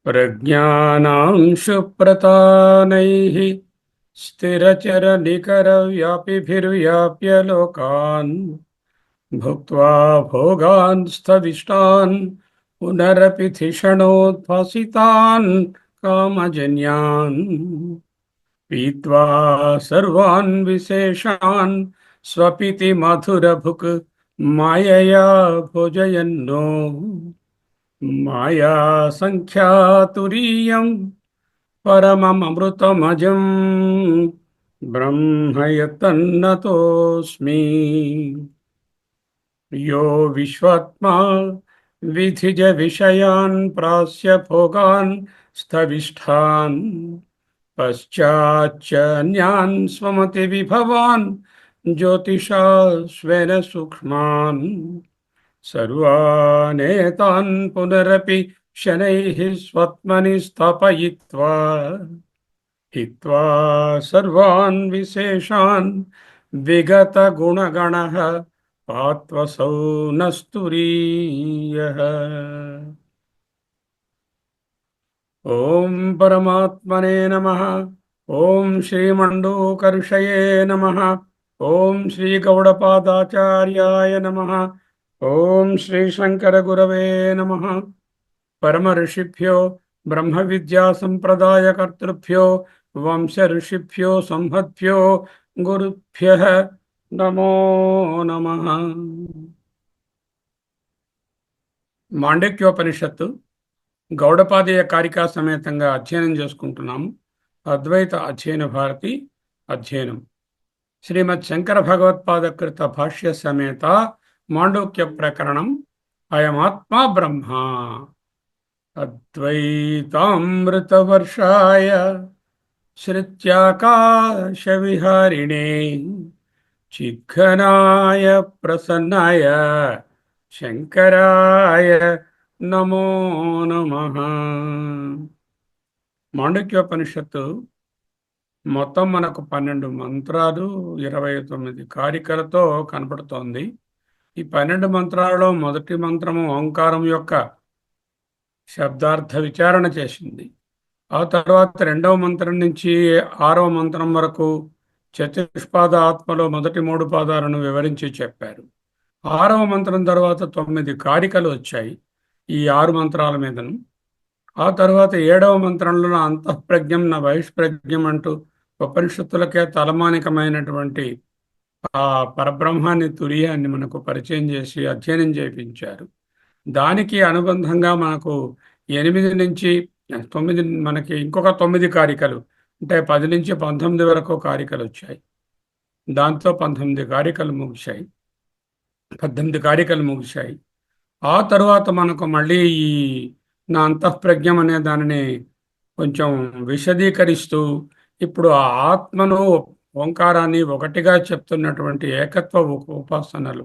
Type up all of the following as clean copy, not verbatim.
प्रज्ञानांशुप्रतानैः स्थिरचरनिकरव्यापिभिर्व्याप्य लोकान् भुक्त्वा भोगान् स्थविष्टान् पुनरपि धिषणोद्भासितान् कामजन्यान् पीत्वा सर्वान् विशेषान् स्वपिति मधुरभुक् मायया भोजयन्नो माया संख्यातुरीयम् परममृतमजं ब्रह्म यत्तन्नतोऽस्मि। यो विश्वात्मा विधिज विषयान् प्रास्य भोगान् स्थविष्ठान् पश्चाच्च अन्यान् स्वमति विभवान् ज्योतिषा स्वेन सूक्ष्मान् सर्वानेतान् पुनरपि शनैः स्वात्मनि स्थापयित्वा हित्वा सर्वान् विशेषान् विगतगुणगणः पात्वसौ नस्तुरीयः। ॐ परमात्मने नमः। ॐ श्रीमण्डूकर्षये नमः। ॐ श्रीगौडपादाचार्याय नमः। ॐ श्रीशङ्करगुरवे नमः। परमऋषिभ्यो ब्रह्मविद्यासम्प्रदायकर्तृभ्यो वंशऋषिभ्यो संहद्भ्यो गुरुभ्यः नमो नमः। మాండక్యోపనిషత్తు గౌడపాదీయ కారికా సమేతంగా అధ్యయనం చేసుకుంటున్నాము. అద్వైత అధ్యయన భారతి అధ్యయనం శ్రీమద్ శంకర భగవత్పాదకృత భాష్య సమేత మాండూక్య ప్రకరణం అయమాత్మా బ్రహ్మ అద్వైతామృతవర్షాయ శ్రుత్యాకాశ విహారిణే చిద్ఘనాయ ప్రసన్నాయ శంకరాయ నమో నమః. మాండక్యోపనిషత్తు మొత్తం మనకు 12 మంత్రాలు 29 కారికలతో కనపడుతోంది. ఈ 12 మంత్రాలలో మొదటి మంత్రము ఓంకారం యొక్క శబ్దార్థ విచారణ చేసింది. ఆ తర్వాత 2వ మంత్రం నుంచి 6వ మంత్రం వరకు చతుష్పాద ఆత్మలో మొదటి 3 పాదాలను వివరించి చెప్పారు. 6వ మంత్రం తర్వాత 9 కారికలు వచ్చాయి ఈ 6 మంత్రాల మీదను. ఆ తర్వాత 7వ మంత్రంలో అంతఃప్రజ్ఞం నా బహిష్ప్రజ్ఞం అంటూ ఉపనిషత్తులకే తలమానికమైనటువంటి ఆ పరబ్రహ్మాన్ని తురియాన్ని మనకు పరిచయం చేసి అధ్యయనం చేయించారు. దానికి అనుబంధంగా మనకు 8 నుంచి 9 మనకి ఇంకొక 9 కారికలు అంటే 10 నుంచి 19 వరకు కారికలు వచ్చాయి. దాంతో 18 కారికలు ముగిశాయి. 18 కారికలు ముగిశాయి. ఆ తరువాత మనకు మళ్ళీ ఈ నా అంతఃప్రజ్ఞం అనే దానిని కొంచెం విశదీకరిస్తూ ఇప్పుడు ఆ ఆత్మను ఓంకారాన్ని ఒకటిగా చెప్తున్నటువంటి ఏకత్వ ఉపాసనలు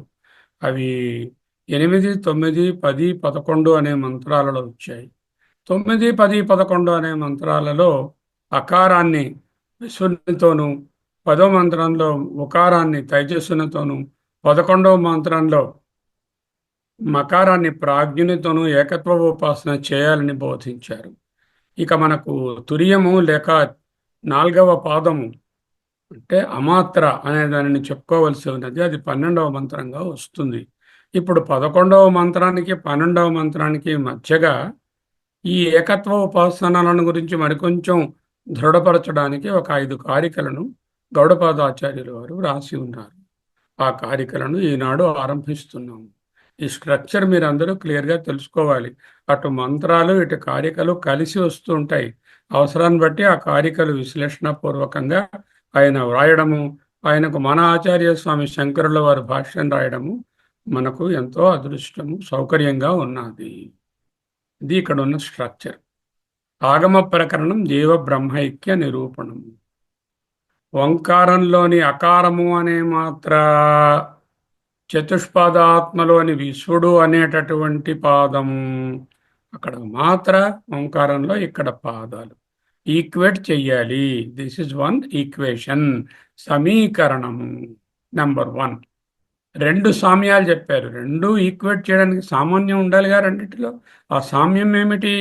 అవి 8, 9, 10, 11 అనే మంత్రాలలో వచ్చాయి. 9, 10, 11 అనే మంత్రాలలో అకారాన్ని విశ్వనితోనూ 10వ మంత్రంలో ఉకారాన్ని తైజస్సునితోనూ 11వ మంత్రంలో మకారాన్ని ప్రాజ్ఞునితోనూ ఏకత్వ ఉపాసన చేయాలని బోధించారు. ఇక మనకు తురియము లేక 4వ పాదము అంటే అమాత్ర అనే దానిని చెప్పుకోవలసి ఉన్నది. అది 12వ మంత్రంగా వస్తుంది. ఇప్పుడు 11వ మంత్రానికి 12వ మంత్రానికి మధ్యగా ఈ ఏకత్వ ఉపాసనలను గురించి మరికొంచెం దృఢపరచడానికి ఒక 5 కారికలను గౌడపాదాచార్యుల వారు రాసి ఉన్నారు. ఆ కారికలను ఈనాడు ఆరంభిస్తున్నాము. ఈ స్ట్రక్చర్ మీరందరూ క్లియర్గా తెలుసుకోవాలి. అటు మంత్రాలు ఇటు కారికలు కలిసి వస్తూ ఉంటాయి. అవసరాన్ని బట్టి ఆ కారికలు విశ్లేషణ పూర్వకంగా ఆయన వ్రాయడము, ఆయనకు మన ఆచార్య స్వామి శంకరుల వారి భాష్యం రాయడము మనకు ఎంతో అదృష్టము, సౌకర్యంగా ఉన్నది. ఇది ఇక్కడ ఉన్న స్ట్రక్చర్. ఆగమ ప్రకరణం జీవ బ్రహ్మైక్య నిరూపణము. ఓంకారంలోని అకారము అనే మాత్ర, చతుష్పాదాత్మలోని విశ్వడు అనేటటువంటి పాదము, అక్కడ మాత్ర ఓంకారంలో, ఇక్కడ పాదాలు ఈక్వేట్ చెయ్యాలి. దిస్ ఇస్ వన్ ఈక్వేషన్, సమీకరణము నెంబర్ 1. 2 సామ్యాలు చెప్పారు. 2 ఈక్వేట్ చేయడానికి సామాన్యం ఉండాలిగా రెండిటిలో. ఆ సామ్యం ఏమిటి?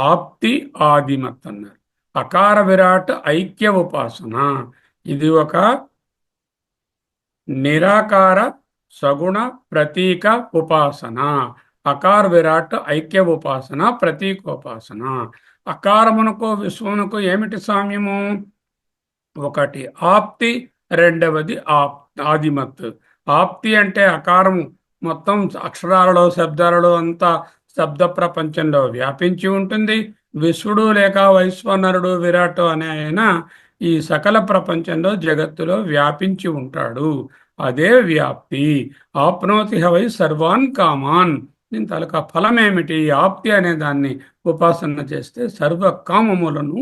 ఆప్తి ఆదిమత్ అన్నారు. అకార విరాట్ ఐక్య ఉపాసన. ఇది ఒక నిరాకార సగుణ ప్రతీక ఉపాసన. అకార విరాట్ ఐక్య ఉపాసన, ప్రతీకోపాసన. అకారమునకు విశ్వమునకు ఏమిటి సామ్యము? ఒకటి ఆప్తి, రెండవది ఆదిమత్. ఆప్తి అంటే అకారము మొత్తం అక్షరాలలో, శబ్దాలలో అంతా శబ్ద ప్రపంచంలో వ్యాపించి ఉంటుంది. విశ్వడు లేక వైశ్వనరుడు, విరాట్ అనే ఆయన ఈ సకల ప్రపంచంలో, జగత్తులో వ్యాపించి ఉంటాడు. అదే వ్యాప్తి. ఆప్నోతి హవై సర్వాన్ కామాన్. దీని తాలూకా ఫలం ఏమిటి? ఆప్తి అనే దాన్ని ఉపాసన చేస్తే సర్వ కామములను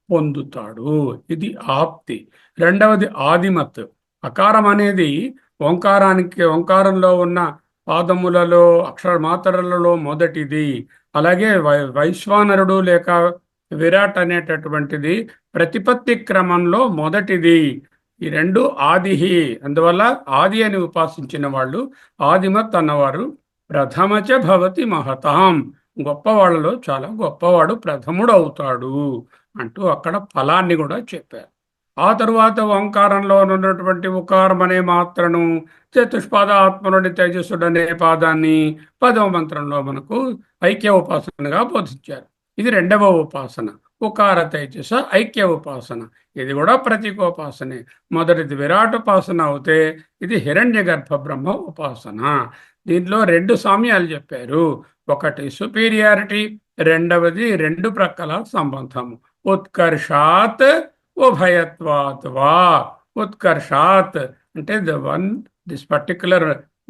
పొందుతాడు. ఇది ఆప్తి. రెండవది ఆదిమత్. అకారం అనేది ఓంకారంలో ఉన్న పాదములలో, అక్షర మాత్రలలో మొదటిది. అలాగే వైశ్వానరుడు లేక విరాట్ అనేటటువంటిది ప్రతిపత్తి క్రమంలో మొదటిది. ఈ 2 ఆదిహి. అందువల్ల ఆది అని ఉపాసించిన వాళ్ళు, ఆదిమత్ అన్నవారు ప్రథమచ భవతి మహతాం, గొప్పవాళ్ళలో చాలా గొప్పవాడు ప్రథముడు అవుతాడు అంటూ అక్కడ ఫలాన్ని కూడా చెప్పారు. ఆ తరువాత ఓంకారంలో ఉన్నటువంటి ఉకారం అనే మాత్రను, చతుష్పాద ఆత్మలోని తేజస్సుడు అనే పాదాన్ని 10వ మంత్రంలో మనకు ఐక్య ఉపాసనగా బోధించారు. ఇది 2వ ఉపాసన, ఉకార తేజస ఐక్య ఉపాసన. ఇది కూడా ప్రతీకోపాసనే. మొదటిది విరాటోపాసన అవుతే ఇది హిరణ్య గర్భ బ్రహ్మ ఉపాసన. దీంట్లో 2 సామ్యాలు చెప్పారు. ఒకటి సుపీరియారిటీ, రెండవది 2 ప్రక్కల సంబంధము. ఉత్కర్షాత్ ఉభయత్వాత్ వా. ఉత్కర్షాత్ అంటే దిస్ పర్టికులర్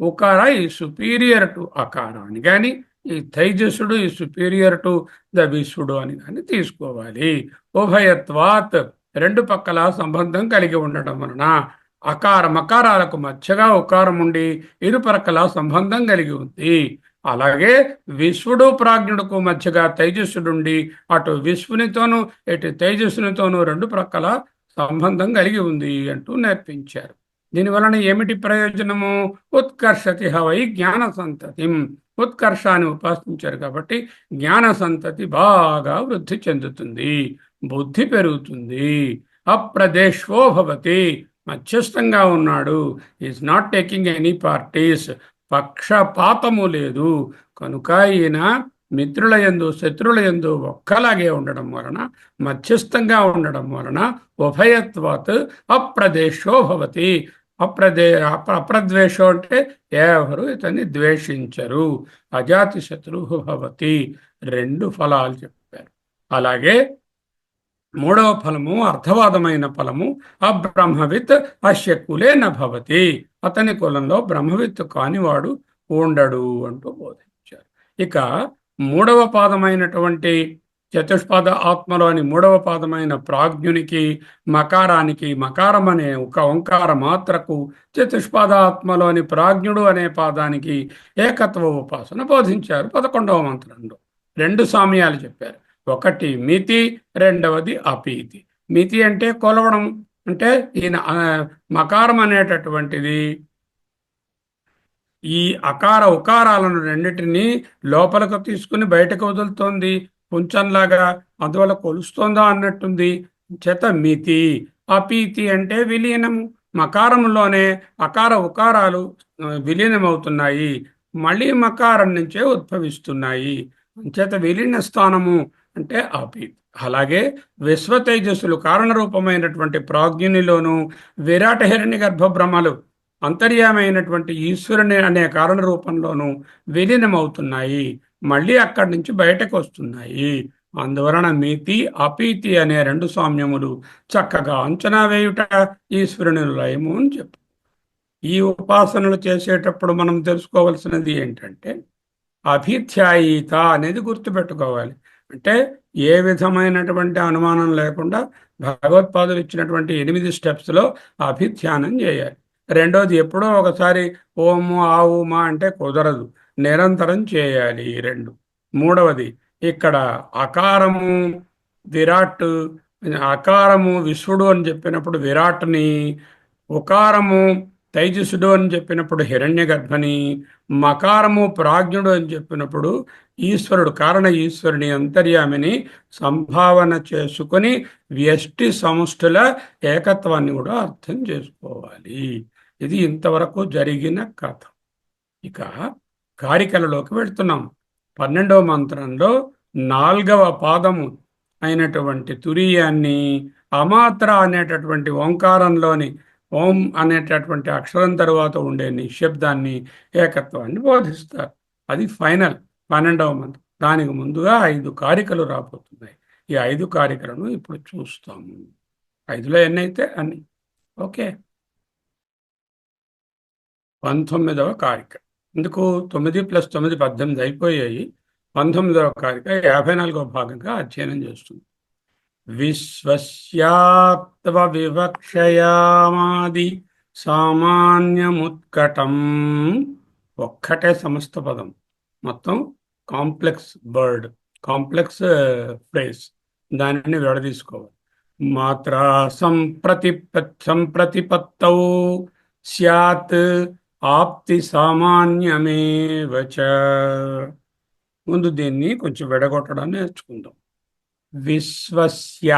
ఉకార ఈ సుపీరియర్ టు అకార అని కానీ, ఈ తైజసుడు ఈ సుపీరియర్ టు ద విశ్వడు అని కానీ తీసుకోవాలి. ఉభయత్వాత్ 2 పక్కల సంబంధం కలిగి ఉండడం వలన మకారాలకు మధ్యగా ఉకారం ఉండి ఇరుపరకల సంబంధం కలిగి ఉంది. అలాగే విశ్వడు ప్రాజ్ఞుడుకు మధ్యగా తైజస్సుడుండి అటు విశ్వనితోనూ ఇటు తేజస్సునితోనూ 2 ప్రక్కల సంబంధం కలిగి ఉంది అంటూ నేర్పించారు. దీనివలన ఏమిటి ప్రయోజనము? ఉత్కర్షతి హవై జ్ఞాన సంతతి. ఉత్కర్షాన్ని ఉపాసించారు కాబట్టి జ్ఞాన సంతతి బాగా వృద్ధి చెందుతుంది, బుద్ధి పెరుగుతుంది. అప్రదేశో భవతి, మధ్యస్థంగా ఉన్నాడు. Is not taking any parties, పక్షపాతము లేదు. కనుక ఈయన మిత్రుల యందు శత్రుల యందు ఒక్కలాగే ఉండడం వలన, మధ్యస్థంగా ఉండడం వలన ఉభయత్వాత్ అప్రదేశో భవతి. అప్రద్వేషం అంటే ఎవరు ఇతన్ని ద్వేషించరు. అజాతి శత్రువు భవతి. 2 ఫలాలు చెప్పారు. అలాగే 3వ ఫలము అర్థవాదమైన ఫలము. అబ్రహ్మవిత్ అస్య కులే న భవతి. అతని కులంలో బ్రహ్మవిత్తు కానివాడు ఉండడు అంటూ బోధించారు. ఇక 3వ పాదమైనటువంటి చతుష్పాద ఆత్మలోని 3వ పాదమైన ప్రాజ్ఞునికి, మకారానికి, మకారం అనే ఒక ఓంకార మాత్రకు, చతుష్పాద ఆత్మలోని ప్రాజ్ఞుడు అనే పాదానికి ఏకత్వ ఉపాసన బోధించారు 11వ మంత్రంలో. 2 సామ్యాలు చెప్పారు. ఒకటి మితి, రెండవది అపీతి. మితి అంటే కొలవడం. అంటే ఈయన మకారం అనేటటువంటిది ఈ అకార ఉకారాలను రెండింటినీ లోపలకు తీసుకుని బయటకు వదులుతోంది కొంచెంలాగా, అందువల్ల కొలుస్తోందా అన్నట్టుంది. చేత మితి. అపీతి అంటే విలీనము. మకారంలోనే అకార ఉకారాలు విలీనమవుతున్నాయి, మళ్ళీ మకారం నుంచే ఉద్భవిస్తున్నాయి. అంచేత విలీన స్థానము అంటే ఆపీత్. అలాగే విశ్వ తేజస్సులు కారణరూపమైనటువంటి ప్రాజ్ఞునిలోను విరాట హిరణ్య గర్భ బ్రహ్మలు అంతర్యామైనటువంటి ఈశ్వరుని అనే కారణ రూపంలోనూ విలీనమవుతున్నాయి. మళ్ళీ అక్కడి నుంచి బయటకు వస్తున్నాయి. అందువలన మితి అపీతి అనే రెండు సామ్యములు చక్కగా అంచనా వేయుట ఈశ్వరుని లయము అని చెప్పు. ఈ ఉపాసనలు చేసేటప్పుడు మనం తెలుసుకోవలసినది ఏంటంటే అభిధ్యాయిత అనేది గుర్తుపెట్టుకోవాలి. అంటే ఏ విధమైనటువంటి అనుమానం లేకుండా భగవత్పాదులు ఇచ్చినటువంటి 8 స్టెప్స్లో అభిధ్యానం చేయాలి. రెండోది ఎప్పుడో ఒకసారి ఓము ఆవు మా అంటే కుదరదు, నిరంతరం చేయాలి ఈ రెండు. మూడవది ఇక్కడ అకారము విరాట్, అకారము విశ్వడు అని చెప్పినప్పుడు విరాట్ని, ఉకారము తైజసుడు అని చెప్పినప్పుడు హిరణ్య గర్భని, మకారము ప్రాజ్ఞుడు అని చెప్పినప్పుడు ఈశ్వరుడు కారణ ఈశ్వరుని అంతర్యామిని సంభావన చేసుకొని వ్యష్టి సముష్టుల ఏకత్వాన్ని కూడా అర్థం చేసుకోవాలి. ఇది ఇంతవరకు జరిగిన కథ. ఇక కారికలలోకి వెళ్తున్నాం. 12వ మంత్రంలో 4వ పాదము అయినటువంటి తురీయాన్ని అమాత్ర అనేటటువంటి ఓంకారంలోని ఓం అనేటటువంటి అక్షరం తరువాత ఉండే నిశ్శబ్దాన్ని, ఏకత్వాన్ని బోధిస్తారు. అది ఫైనల్ 12వ మంత్రం. దానికి ముందుగా 5 కారికలు రాబోతున్నాయి. ఈ 5 కారికలను ఇప్పుడు చూస్తాము. 5లో ఎన్నైతే అన్ని. ఓకే. 19వ కారిక. ఇందుకు 9 + 9 18 అయిపోయాయి. 19వ కారిక 54వ భాగంగా అధ్యయనం చేస్తుంది. విశ్వస్యాత్వ వివక్షయామాది సామాన్యముత్కటం. ఒక్కటే సమస్త పదం, మొత్తం కాంప్లెక్స్ బర్డ్, కాంప్లెక్స్ ఫ్రేజ్. దానిని విడదీసుకోవాలి. మాత్రా సంప్రతిపత్తౌ స్యాత్ ఆప్తి సామాన్యమేవ చ. ముందు దీన్ని కొంచెం విడగొట్టడాన్ని నేర్చుకుందాం. విశ్వస్య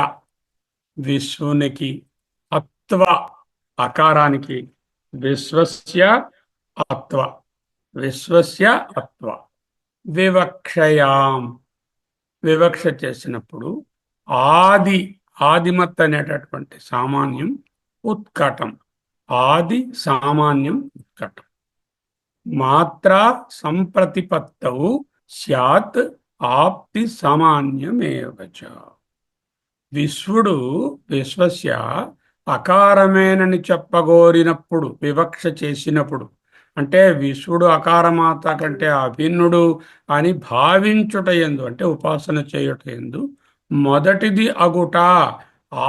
విశ్వునికి, అత్వ అకారానికి, విశ్వస్య అత్వ, విశ్వస్య అత్వ. వివక్షయాం వివక్ష చేసినప్పుడు ఆది, ఆదిమత్ అనేటటువంటి సామాన్యం ఉత్కటం, ఆది సామాన్యం ఉత్కటం. మాత్రా సంప్రతిపత్తౌ స్యాత్ ఆప్తి సామాన్యమేవచ. విశ్వడు విశ్వస్య అకారమేనని చెప్పగోరినప్పుడు, వివక్ష చేసినప్పుడు, అంటే విశ్వడు అకారమాత కంటే అభిన్నుడు అని భావించుట యందు, అంటే ఉపాసన చేయుట యందు మొదటిది అగుట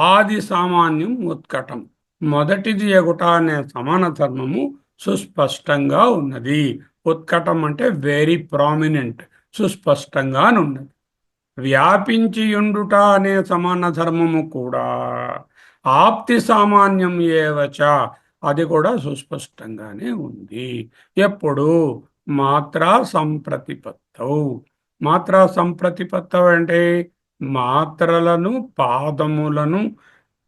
ఆది సామాన్యం ఉత్కటం. మొదటిది అగుట అనే సమాన ధర్మము సుస్పష్టంగా ఉన్నది. ఉత్కటం అంటే వెరీ ప్రామినెంట్, సుస్పష్టంగా ఉన్నది. వ్యాపించియుండుట అనే సమాన ధర్మము కూడా ఆప్తి సామాన్యం ఏవచ, అది కూడా సుస్పష్టంగానే ఉంది. ఎప్పుడు మాత్రా సంప్రతిపత్తౌ. మాత్రా సంప్రతిపత్తౌ అంటే మాత్రలను పాదములను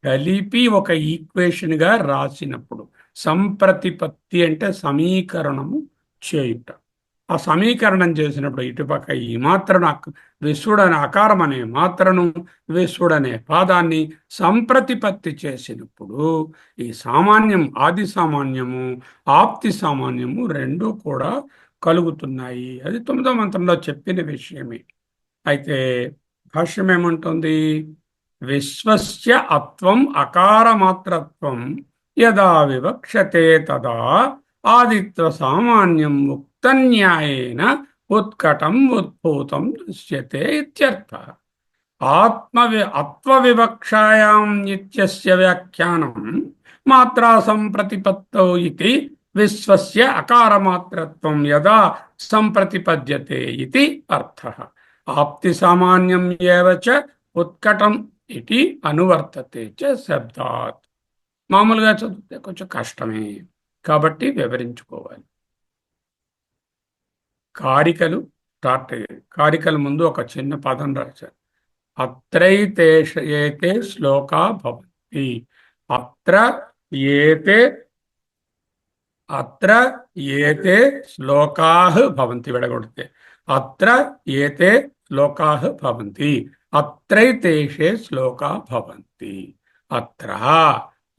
కలిపి ఒక ఈక్వేషన్గా రాసినప్పుడు. సంప్రతిపత్తి అంటే సమీకరణము చేయుట. ఆ సమీకరణం చేసినప్పుడు ఇటుపక్క ఈ మాత్రను విశ్వడనే అకారం అనే మాత్రను, విశ్వడనే పాదాన్ని సంప్రతిపత్తి చేసినప్పుడు ఈ సామాన్యం, ఆది సామాన్యము, ఆప్తి సామాన్యము రెండు కూడా కలుగుతున్నాయి. అది 9వ మంత్రంలో చెప్పిన విషయమే. అయితే భాష్యం ఏమంటుంది? విశ్వస్య అత్వం అకారమాత్రత్వం యదా వివక్షతే తదా ఆదిత్వ సామాన్యం ముక్తన్యాయేన ఉత్కటం ఉద్భూతం దృశ్యతే ఇత్యర్థ. అత్వవివక్షాయాం ఇత్యస్య వ్యాఖ్యానం మాత్రా సంప్రతిపత్తౌ ఇతి విశ్వస్య అకారమాత్రత్వం యదా సంప్రతిపద్యతే ఇతి అర్థః. ఆప్తి సామాన్యం ఏవ చ ఉత్కటం ఇతి అనువర్తతే చ శబ్దాత్. మామూలుగా చదివితే కొంచెం కష్టమే కాబట్టి వివరించుకోవాలి. కారికలు స్టార్ట్ అయ్యాయి. కారికల ముందు ఒక చిన్న పదం రాశారు. అత్రైతేష ఏతే శ్లోకా భవంతి. అత్ర ఏతే, అత్ర ఏతే శ్లోకాః భవంతి విడగొడితే. అత్ర ఏతే శ్లోకాః భవంతి, అత్రైతేషే శ్లోకాః భవంతి. అత్ర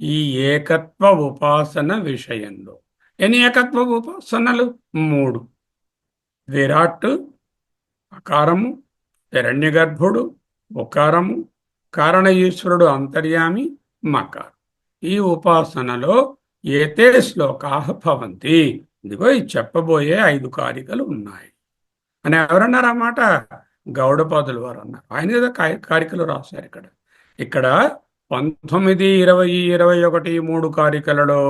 ఈ ఏకత్వ ఉపాసన విషయంలో ఎన్ని ఏకత్వ ఉపాసనలు? మూడు. విరాట్, అకారము, హిరణ్యగర్భుడు ఉకారము, కారణ ఈశ్వరుడు అంతర్యామి మకారం. ఈ ఉపాసనలో ఏతే శ్లోకాః భవంతి. ఇదిగో ఈ చెప్పబోయే 5 కారికలు ఉన్నాయి అని ఎవరన్నారు? ఆ మాట గౌడపాదులు వారు అన్నారు. ఆయన కదా కారికలు రాశారు. ఇక్కడ 19, 20, 21, 3 కారికలలో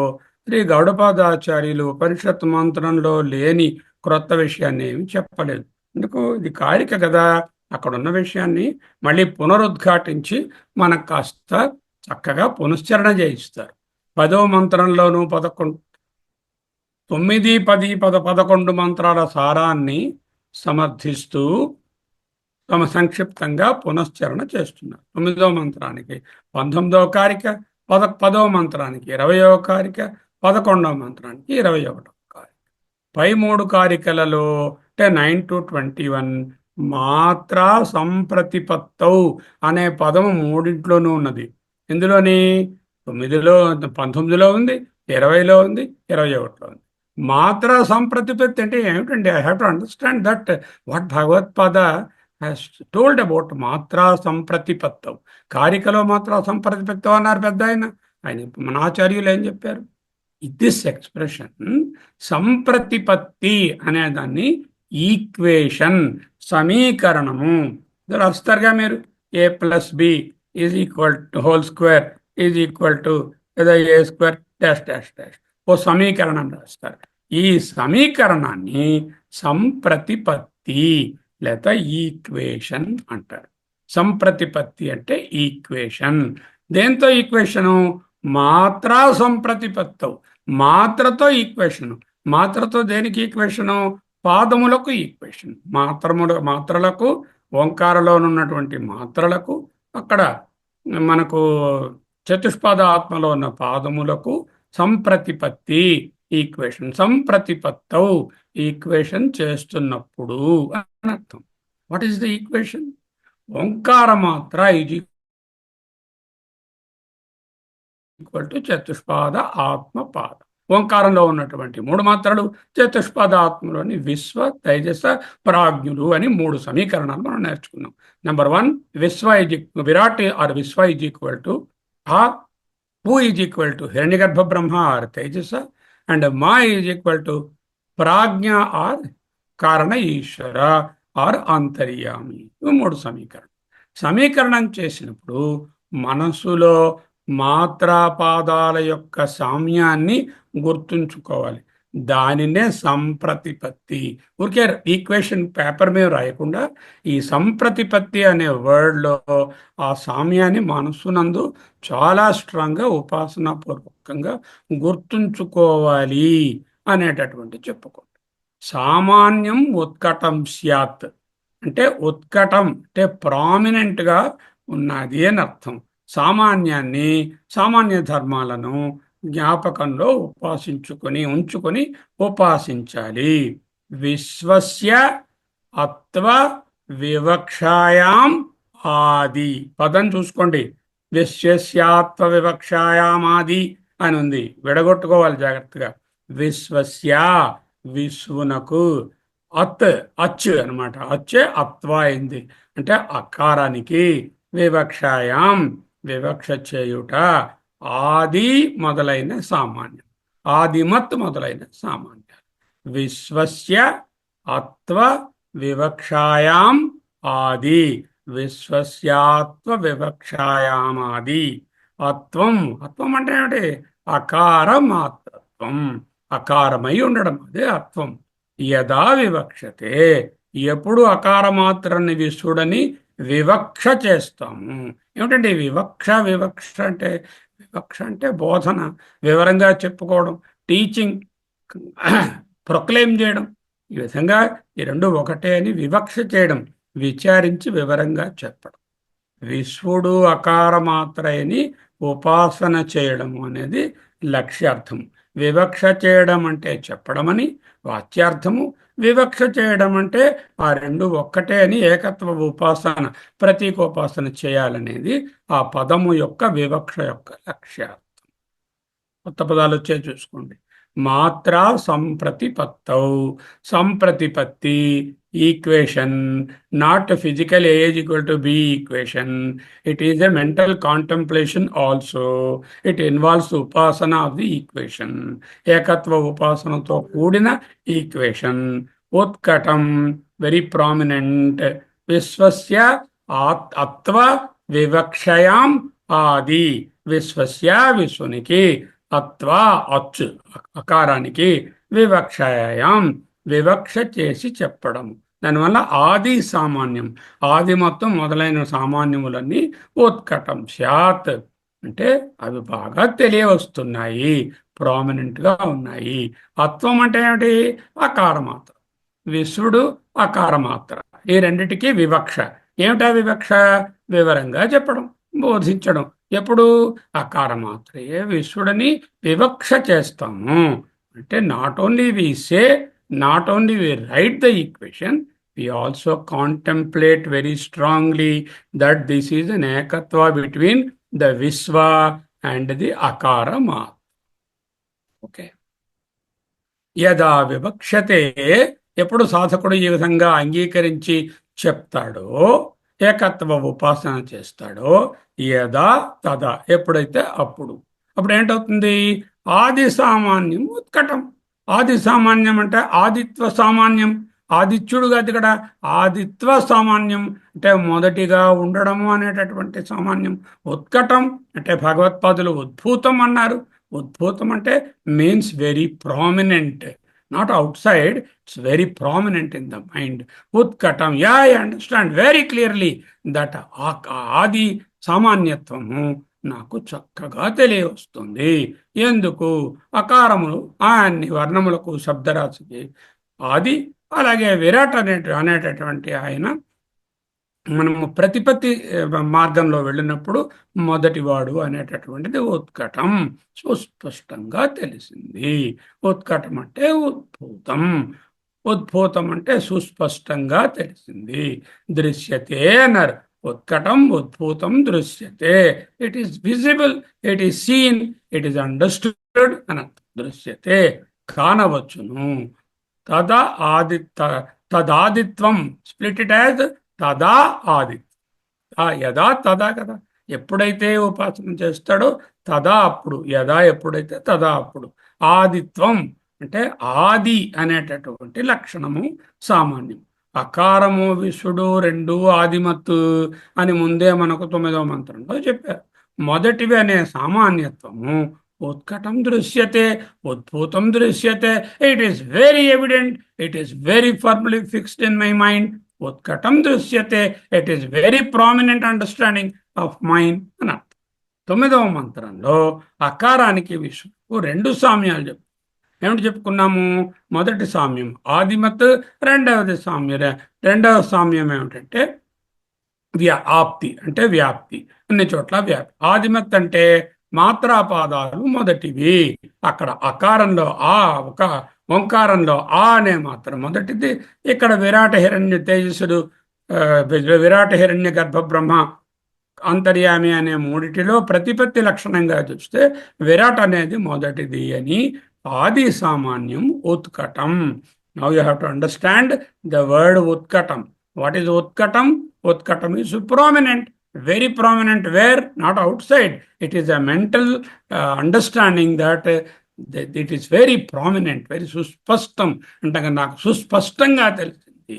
శ్రీ గౌడపాదాచార్యులు ఉపనిషత్ మంత్రంలో లేని క్రొత్త విషయాన్ని ఏమి చెప్పలేదు. ఎందుకు? ఇది కారిక కదా, అక్కడ ఉన్న విషయాన్ని మళ్ళీ పునరుద్ఘాటించి మనకు కాస్త చక్కగా పునశ్చరణ చేయిస్తారు. 10వ మంత్రంలోనూ 11, 9, 10, 11 మంత్రాల సారాన్ని సమర్థిస్తూ సంక్షిప్తంగా పునశ్చరణ చేస్తున్నారు. 9వ మంత్రానికి 19వ కారిక, 10వ మంత్రానికి 20వ కారిక, 11వ మంత్రానికి 21వ కారిక. పై 3 కారికలలో అంటే 9 to 21 మాత్రా సంప్రతిపత్తౌ అనే పదము 3 ఉన్నది. ఇందులోని 9లో, 19లో ఉంది, 20లో ఉంది, 21లో ఉంది. మాత్రా సంప్రతిపత్తి అంటే ఏమిటండి? I have to understand that what భగవత్పాద has told about మాత్రా సంప్రతిపత్తం. కారికలో మాత్రా సంప్రతిపత్తం అన్నారు పెద్ద ఆయన. మన ఆచార్యులు ఏం చెప్పారు? దిస్ ఎక్స్ప్రెషన్ సంప్రతిపత్తి అనేదాన్ని ఈక్వేషన్, సమీకరణము రాస్తారుగా మీరు. a+b = (2) లేదా a² డాష్ డాష్ డాష్ ఓ సమీకరణం రాస్తారు. ఈ సమీకరణాన్ని సంప్రతిపత్తి లేదా ఈక్వేషన్ అంటారు. సంప్రతిపత్తి అంటే ఈక్వేషన్. దేంతో ఈక్వేషను? మాత్రా సంప్రతిపత్తవు. మాత్రతో ఈక్వేషను. మాత్రతో దేనికి ఈక్వేషను? పాదములకు ఈక్వేషన్. మాత్రలకు, ఓంకారలోనున్నటువంటి మాత్రలకు, అక్కడ మనకు చతుష్పాద ఆత్మలో ఉన్న పాదములకు సంప్రతిపత్తి ఈక్వేషన్. సంప్రతిపత్తౌ ఈక్వేషన్ చేస్తున్నప్పుడు అని అర్థం. What is the equation? ఓంకార మాత్ర = చతుష్పాద ఆత్మ పాద. ఓంకారంలో ఉన్నటువంటి 3 మాత్రలు చతుష్పాద ఆత్మలోని విశ్వ, తైజస, ప్రాజ్ఞులు అని 3 సమీకరణాలు మనం నేర్చుకున్నాం. నెంబర్ 1, విరాట్ ఆర్ విశ్వ = హూ = హిరణ్యగర్భ బ్రహ్మ ఆర్ తైజస, అండ్ మా = ప్రాజ్ఞ ఆర్ కారణ ఈశ్వర ఆర్ అంతర్యామి. 3 సమీకరణం చేసినప్పుడు మనసులో మాత్రాపాదాల యొక్క సామ్యాన్ని గుర్తుంచుకోవాలి. దానినే సంప్రతిపత్తి. ఊరికే ఈక్వేషన్ పేపర్ మీద రాయకుండా ఈ సంప్రతిపత్తి అనే వర్డ్లో ఆ సామ్యాన్ని మనసునందు చాలా స్ట్రాంగ్గా ఉపాసనాపూర్వకంగా గుర్తుంచుకోవాలి అనేటటువంటి చెప్పుకోండి. సామాన్యం ఉత్కటం స్యాత్ అంటే ఉత్కటం అంటే ప్రామినెంట్గా ఉన్నది అని అర్థం. సామాన్యాన్ని, సామాన్య ధర్మాలను జ్ఞాపకంలో ఉంచుకొని ఉపాసించాలి. విశ్వస్య అత్వ వివక్షాయాం ఆది పదం చూసుకోండి. విశ్వస్యాత్వ వివక్షాయాం ఆది అని ఉంది. విడగొట్టుకోవాలి జాగ్రత్తగా. విశ్వస్య విశ్వనకు, అచ్ అనమాట. అచ్చే అత్వ అయింది అంటే అకారానికి, వివక్షాయాం వివక్ష చేయుట, ఆది మొదలైన సామాన్యం, ఆదిమత్ మొదలైన సామాన్యం. విశ్వస్య అత్వ వివక్షాయాం ఆది, విశ్వస్యాత్వ వివక్షాయాం ఆది. అత్వం అంటే ఏమిటి? అకారమాత్రత్వం, అకారమై ఉండడం, అదే అత్వం. యదా వివక్షతే, ఎప్పుడు అకారమాత్రాన్ని విశ్వడని వివక్ష చేస్తాము. ఏమిటంటే వివక్ష అంటే? వివక్ష అంటే బోధన, వివరంగా చెప్పుకోవడం, టీచింగ్, ప్రొక్లెయిమ్ చేయడం. ఈ విధంగా ఈ 2 ఒకటే అని వివక్ష చేయడం, విచారించి వివరంగా చెప్పడం. విశ్వడు అకారమాత్రని ఉపాసన చేయడము అనేది లక్ష్యార్థము. వివక్ష చేయడం అంటే చెప్పడమని వాచ్యార్థము, వివక్ష చేయడం అంటే ఆ రెండు ఒక్కటే అని ఏకత్వ ఉపాసన, ప్రతీకోపాసన చేయాలనేది ఆ పదము యొక్క వివక్ష యొక్క లక్ష్యం. కొత్త పదాలు వచ్చే చూసుకోండి. మాత్ర సంప్రతిపత్తౌ, సంప్రతిపత్తి equation, not physical age equal to be equation. It is a mental contemplation also. It involves ఉపాసన ఆఫ్ ది ఈక్వేషన్, ఏకత్వ ఉపాసనతో కూడిన ఈక్వేషన్. ఉత్కటం వెరీ ప్రామినెంట్. విశ్వస్య అత్వ వివక్షయాం ఆది. విశ్వస్య విశ్వనికి, అత్వా అచ్చు అకారానికి, వివక్షయాం వివక్ష చేసి చెప్పడం. దానివల్ల ఆది సామాన్యం, ఆది మొత్తం మొదలైన సామాన్యములన్నీ ఉత్కటం స్యాత్ అంటే అవి బాగా తెలియవస్తున్నాయి, ప్రామినెంట్గా ఉన్నాయి. అత్వం అంటే ఏమిటి? అకారమాత్ర. విశ్వడు అకారమాత్ర. ఈ రెండిటికి వివక్ష. ఏమిటా వివక్ష? వివరంగా చెప్పడం, బోధించడం. ఎప్పుడు? అకారమాత్రయే విశ్వడని వివక్ష చేస్తాము. అంటే not only we say, not only we write the equation, we also contemplate very strongly that this is an ekatva between the Visva and the Akara Matra. Okay. యదా వివక్షతే, ఎప్పుడు సాధకుడు ఈ విధంగా అంగీకరించి చెప్తాడో, ఏకత్వ ఉపాసన చేస్తాడో, యదా తదా ఎప్పుడైతే అప్పుడు. అప్పుడు ఏంటవుతుంది? ఆది సామాన్యం ఉత్కటం. ఆది సామాన్యం అంటే ఆదిత్వ సామాన్యం. ఆదిత్యుడు కాదు ఇక్కడ, ఆదిత్వ సామాన్యం అంటే మొదటిగా ఉండడము అనేటటువంటి సామాన్యం. ఉత్కటం అంటే భగవత్పాదులు ఉద్భూతం అన్నారు. ఉద్భూతం అంటే means very prominent, not outside, it's very prominent in the mind. ఉత్కటం, yeah I understand very clearly that ఆది సామాన్యత్వము నాకు చక్కగా తెలియవస్తుంది. ఎందుకు? అకారములు అన్ని వర్ణములకు శబ్దరాశికి ఆది, అలాగే విరాట్ అనేటటువంటి ఆయన మనము ప్రతిపత్తి మార్గంలో వెళ్ళినప్పుడు మొదటివాడు అనేటటువంటిది ఉత్కటం సుస్పష్టంగా తెలిసింది. ఉత్కటం అంటే ఉద్భూతం, ఉద్భూతం అంటే సుస్పష్టంగా తెలిసింది. దృశ్యతే అన్నారు. ఉత్కటం ఉద్భూతం దృశ్యతే. It is visible, it is seen, it is understood అని దృశ్యతే, కానవచ్చును. తదా తదాదిత్వం, స్ప్లిట్ ఇట్ యాజ్ తదా ఆది. యదా తదా కదా, ఎప్పుడైతే ఉపాసన చేస్తాడో తదా అప్పుడు, యదా ఎప్పుడైతే తదా అప్పుడు. ఆదిత్వం అంటే ఆది అనేటటువంటి లక్షణము సామాన్యం. అకారము విశ్వడు రెండు ఆదిమత్తు అని ముందే మనకు 9వ మంత్రంలో చెప్పారు. మొదటివి అనే సామాన్యత్వము ఉత్కటం దృశ్యతే, ఉద్భూతం దృశ్యతే. It is very evident, it is very firmly fixed in my mind. ఉత్కటం దృశ్యతే, it is very prominent understanding of mind అని అర్థం. 9వ మంత్రంలో అకారానికి విశ్వకు రెండు సామ్యాలు చెప్పు. ఏమిటి చెప్పుకున్నాము? మొదటి సామ్యం ఆదిమత్, రెండవ సామ్యం ఏమిటంటే ఆప్తి అంటే వ్యాప్తి. అన్ని చోట్ల వ్యాప్తి. ఆదిమత్ అంటే మాత్రాపాదాలు మొదటివి. అక్కడ అకారంలో ఆ, ఒక ఓంకారంలో ఆ అనే మాత్రం మొదటిది. ఇక్కడ విరాట హిరణ్య తేజస్సుడు, విరాట హిరణ్య గర్భ బ్రహ్మ అంతర్యామి అనే మూడిటిలో ప్రతిపత్తి లక్షణంగా చూస్తే విరాట్ అనేది మొదటిది అని. ఆది సామాన్యం ఉత్కటం. Now you have to understand the word ఉత్కటం. వాట్ ఈస్ ఉత్కటం? ఉత్కటం is prominent, very prominent. Where? Not outside. It is a mental understanding that it is very prominent, very సుస్పష్టం అంటాం కదా, నాకు సుస్పష్టంగా తెలిసింది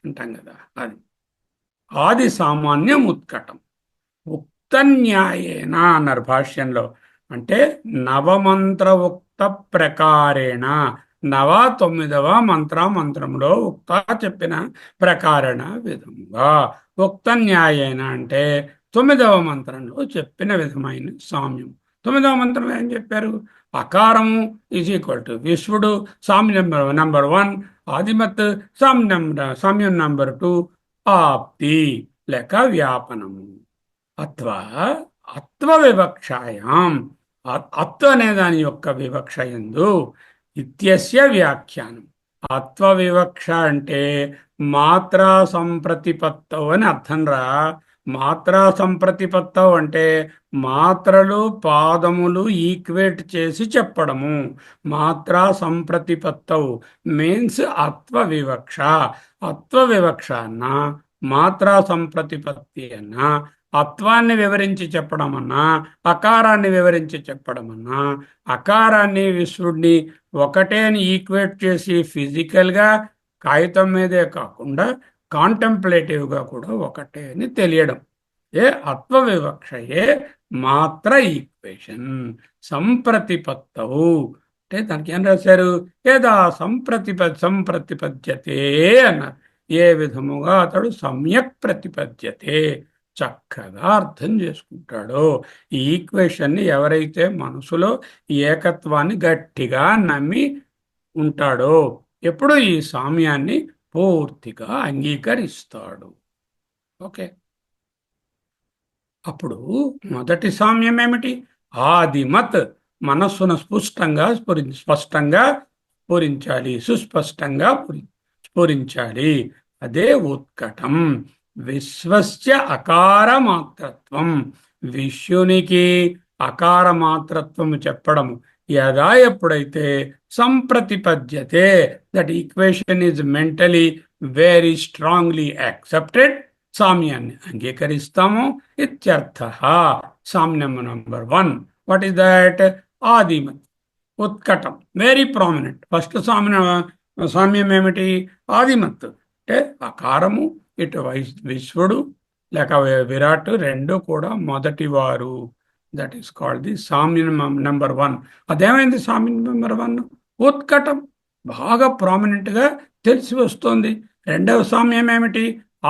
అంటాం కదా, అది ఆది సామాన్యం ఉత్కటం. ఉక్త న్యాయేన అన్నారు భాష్యంలో. అంటే నవమంత్ర ఉక్త ప్రకారేణ, 9వ మంత్రంలో ఉక్త చెప్పిన ప్రకారణ విధంగా. ఉక్త న్యాయేన అంటే 9వ మంత్రంలో చెప్పిన విధమైన సామ్యం. 9వ మంత్రంలో ఏం చెప్పారు? అకారము ఈజ్ ఈక్వల్ టు విశ్వడు, సామ్యం నంబర్ 1. ఆదిమత్, సామ్యం నంబర్ 2 ఆప్తి లేక వ్యాపనము. అత్వ వివక్షాయాం, అత్వ అనే దాని యొక్క వివక్ష యందు ఇత్యస్య వ్యాఖ్యానం, అత్వ వివక్ష అంటే మాత్రా సంప్రతిపత్తవు అని అర్థం రా. మాత్రా సంప్రతిపత్తవు అంటే మాత్రలు పాదములు ఈక్వేట్ చేసి చెప్పడము. మాత్రా సంప్రతిపత్తవు మీన్స్ అత్వ వివక్ష. అత్వ వివక్ష అన్న మాత్రా సంప్రతిపత్తి అన్న అత్వాన్ని వివరించి చెప్పడం అన్నా, అకారాన్ని వివరించి చెప్పడం అన్నా, అకారాన్ని విశ్రుడిని ఒకటే అని ఈక్వేట్ చేసి ఫిజికల్గా కాగితం మీదే కాకుండా కాంటెంప్లేటివ్గా కూడా ఒకటే అని తెలియడం. అత్వ వివక్షయే మాత్ర ఈక్వేషన్. సంప్రతిపత్తవు అంటే దానికి ఏం రాశారు? ఏదా సంప్రతిపద్యతే అన్నారు. ఏ విధముగా అతడు సమ్యక్ ప్రతిపద్యతే, చక్కగా అర్థం చేసుకుంటాడో. ఈ ఈక్వేషన్ని ఎవరైతే మనసులో ఏకత్వాన్ని గట్టిగా నమ్మి ఉంటాడో ఎప్పుడు ఈ సామ్యాన్ని పూర్తిగా అంగీకరిస్తాడు. ఓకే, అప్పుడు మొదటి సామ్యం ఏమిటి? ఆదిమత్. మనస్సును స్పష్టంగా స్ఫురించాలి, సుస్పష్టంగా స్ఫురించాలి. అదే ఉత్కటం. విశ్వస్య అకారమాత్రత్వం. విశ్వనికి అకారమాత్రత్వం చెప్పడము యదా ఎప్పుడైతే సంప్రతిపద్యతే, that equation is mentally very strongly accepted, సామ్యాన్ని అంగీకరిస్తాము ఇత్యర్థ. సామ్యం నంబర్ 1. What is that? ఆదిమత్, ఉత్కటం, వెరీ ప్రామినెంట్. ఫస్ట్ సామ్యం ఏమిటి? ఆదిమత్ అంటే అకారము, ఇటు విశ్వడు లేక విరాట్ రెండు కూడా మొదటివారు. దట్ ఈస్ కాల్డ్ ది సామ్యం నెంబర్ 1. అదేమైంది? సామ్యం నెంబర్ 1 ఉత్కటం, బాగా ప్రామినెంట్గా తెలిసి వస్తుంది. రెండవ సామ్యం ఏమిటి?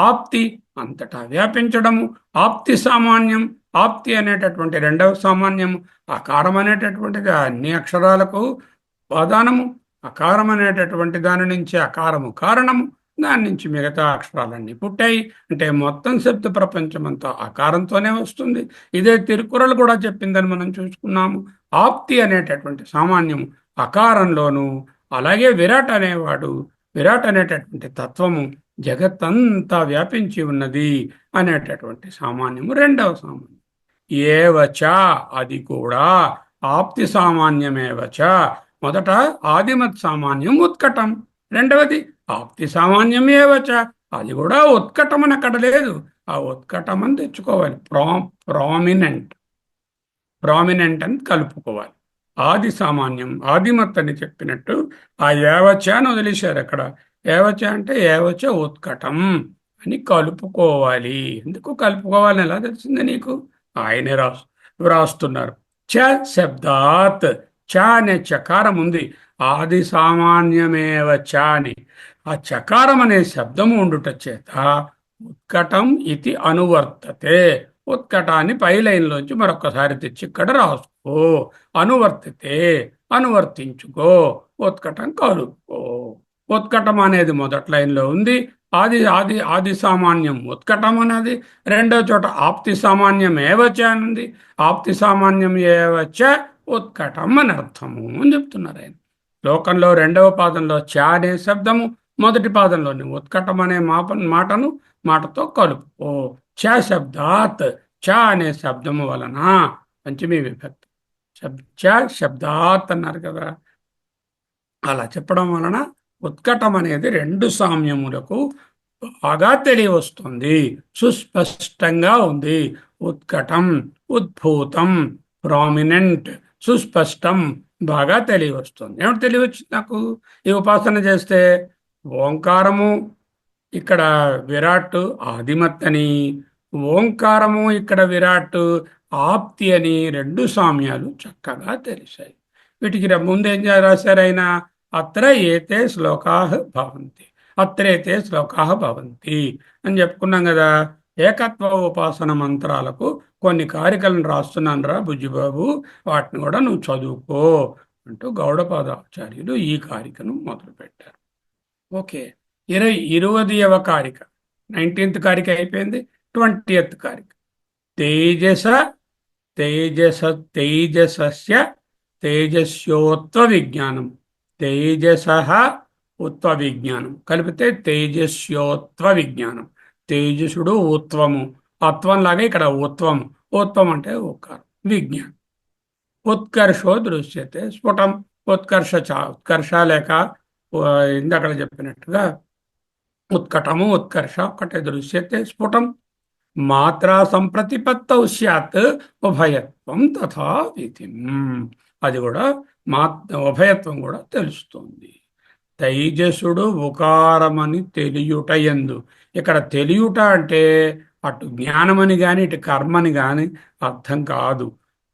ఆప్తి, అంతటా వ్యాపించడము. ఆప్తి సామాన్యం. ఆప్తి అనేటటువంటి రెండవ సామాన్యం. అకారం అనేటటువంటిది అన్ని అక్షరాలకు ప్రధానము. అకారం అనేటటువంటి దాని నుంచి అకారము కారణము, దాని నుంచి మిగతా అక్షరాలన్నీ పుట్టాయి. అంటే మొత్తం శబ్ద ప్రపంచం అంతా ఆకారంతోనే వస్తుంది. ఇదే తిరుకురలు కూడా చెప్పిందని మనం చూసుకున్నాము. ఆప్తి అనేటటువంటి సామాన్యము అకారంలోను, అలాగే విరాట్ అనేటటువంటి తత్వము జగత్తంతా వ్యాపించి ఉన్నది అనేటటువంటి సామాన్యము రెండవ సామాన్యం. ఏవచ, అది కూడా ఆప్తి సామాన్యమేవచ. మొదట ఆదిమత్ సామాన్యం ఉత్కటం, రెండవది ఆప్తి సామాన్యం ఏవచ, అది కూడా ఉత్కటం అని అక్కడ లేదు. ఆ ఉత్కటం అని తెచ్చుకోవాలి. ప్రామినెంట్ అని కలుపుకోవాలి. ఆది సామాన్యం ఆదిమత్ అని చెప్పినట్టు ఆ ఏవచ అని వదిలేశారు అక్కడ. ఏవచ అంటే ఏవచ ఉత్కటం అని కలుపుకోవాలి. ఎందుకు కలుపుకోవాలని ఎలా తెలిసింది నీకు? ఆయనే వ్రాస్తున్నారు. చ శబ్దాత్, చ అనే చకారం ఉంది. ఆది సామాన్యమేవ చ అని ఆ చకారం అనే శబ్దము ఉండుట చేత ఉత్కటం ఇది అనువర్తతే. ఉత్కటాన్ని పై లైన్లోంచి మరొకసారి తెచ్చి ఇక్కడ రాసుకో. అనువర్తితే, అనువర్తించుకో. ఉత్కటం కలుపుకో. ఉత్కటం అనేది మొదటి లైన్లో ఉంది. ఆది సామాన్యం ఉత్కటం అనేది రెండో చోట ఆప్తి సామాన్యం ఏవచ అనుంది. ఆప్తి సామాన్యం ఏవచ ఉత్కటం అని అర్థము అని చెప్తున్నారు ఆయన. లోకంలో రెండవ పాదంలో చ అనే శబ్దము, మొదటి పాదంలోని ఉత్కటం అనే మాటతో కలుపుకో. చ శబ్దాత్, చ అనే శబ్దము వలన పంచమీ విభక్తి. చ శబ్దాత్ అన్నారు కదా, అలా చెప్పడం వలన ఉత్కటం అనేది రెండు సామ్యములకు బాగా తెలియవస్తుంది, సుస్పష్టంగా ఉంది. ఉత్కటం, ఉద్భూతం, ప్రామినెంట్, సుస్పష్టం, బాగా తెలియవస్తుంది. ఏమిటి తెలియవచ్చింది నాకు? ఈ ఉపాసన చేస్తే ఓంకారము ఇక్కడ విరాట్ ఆదిమత్ అని, ఓంకారము ఇక్కడ విరాట్ ఆప్తి అని రెండు సామ్యాలు చక్కగా తెలిసాయి. వీటికి ముందేం రాశారైనా అత్ర ఏతే శ్లోకాః భవంతి, అత్రేతే శ్లోకాః భవంతి అని చెప్పుకున్నాం కదా. ఏకత్వ ఉపాసన మంత్రాలకు కొన్ని కారికలను రాస్తున్నాను రా బుజ్జిబాబు, వాటిని కూడా నువ్వు చదువుకో అంటూ గౌడపాదాచార్యులు ఈ కారికను మొదలుపెట్టారు. ఓకే, 20వ కారిక, 19th కారిక అయిపోయింది. 20th కారిక తేజసస్య తేజస్యోత్వ విజ్ఞానం. తేజస ఉత్వ విజ్ఞానం కలిపితే తేజస్యోత్వ విజ్ఞానం. తేజసుడు ఉత్వము, అత్వంలాగా ఇక్కడ ఉత్వము. ఉత్వం అంటే ఓంకారం విజ్ఞానం. ఉత్కర్షో దృశ్యతే స్ఫుటం. ఉత్కర్ష లేక ఇందాక చెప్పినట్టుగా ఉత్కటము ఉత్కర్ష ఒకటే దృశ్యతే స్ఫుటం. మాత్రా సంప్రతిపత్తౌ స్యాత్ ఉభయత్వం తథా విధిం. అది కూడా మా ఉభయత్వం కూడా తెలుస్తుంది. తైజసుడు ఉకారమని తెలియుటయందు. ఇక్కడ తెలియుట అంటే అటు జ్ఞానమని కానీ ఇటు కర్మని కానీ అర్థం కాదు.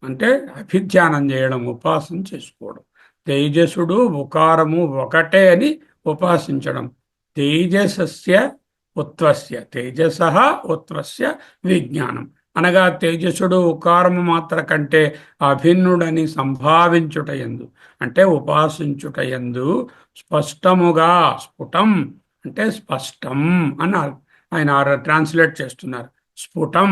అంటే అభిధ్యానం చేయడం, ఉపాసన చేసుకోవడం. తేజసుడు ఉకారము ఒకటే అని ఉపాసించడం. తేజసస్య ఉత్వస్య, తేజస ఉత్వస్య విజ్ఞానం అనగా తేజసుడు ఉకారము మాత్ర కంటే అభిన్నుడని సంభావించుటయందు, అంటే ఉపాసించుటయందు స్పష్టముగా. స్ఫుటం అంటే స్పష్టం అన్నారు, ఆయన ట్రాన్స్లేట్ చేస్తున్నారు. స్ఫుటం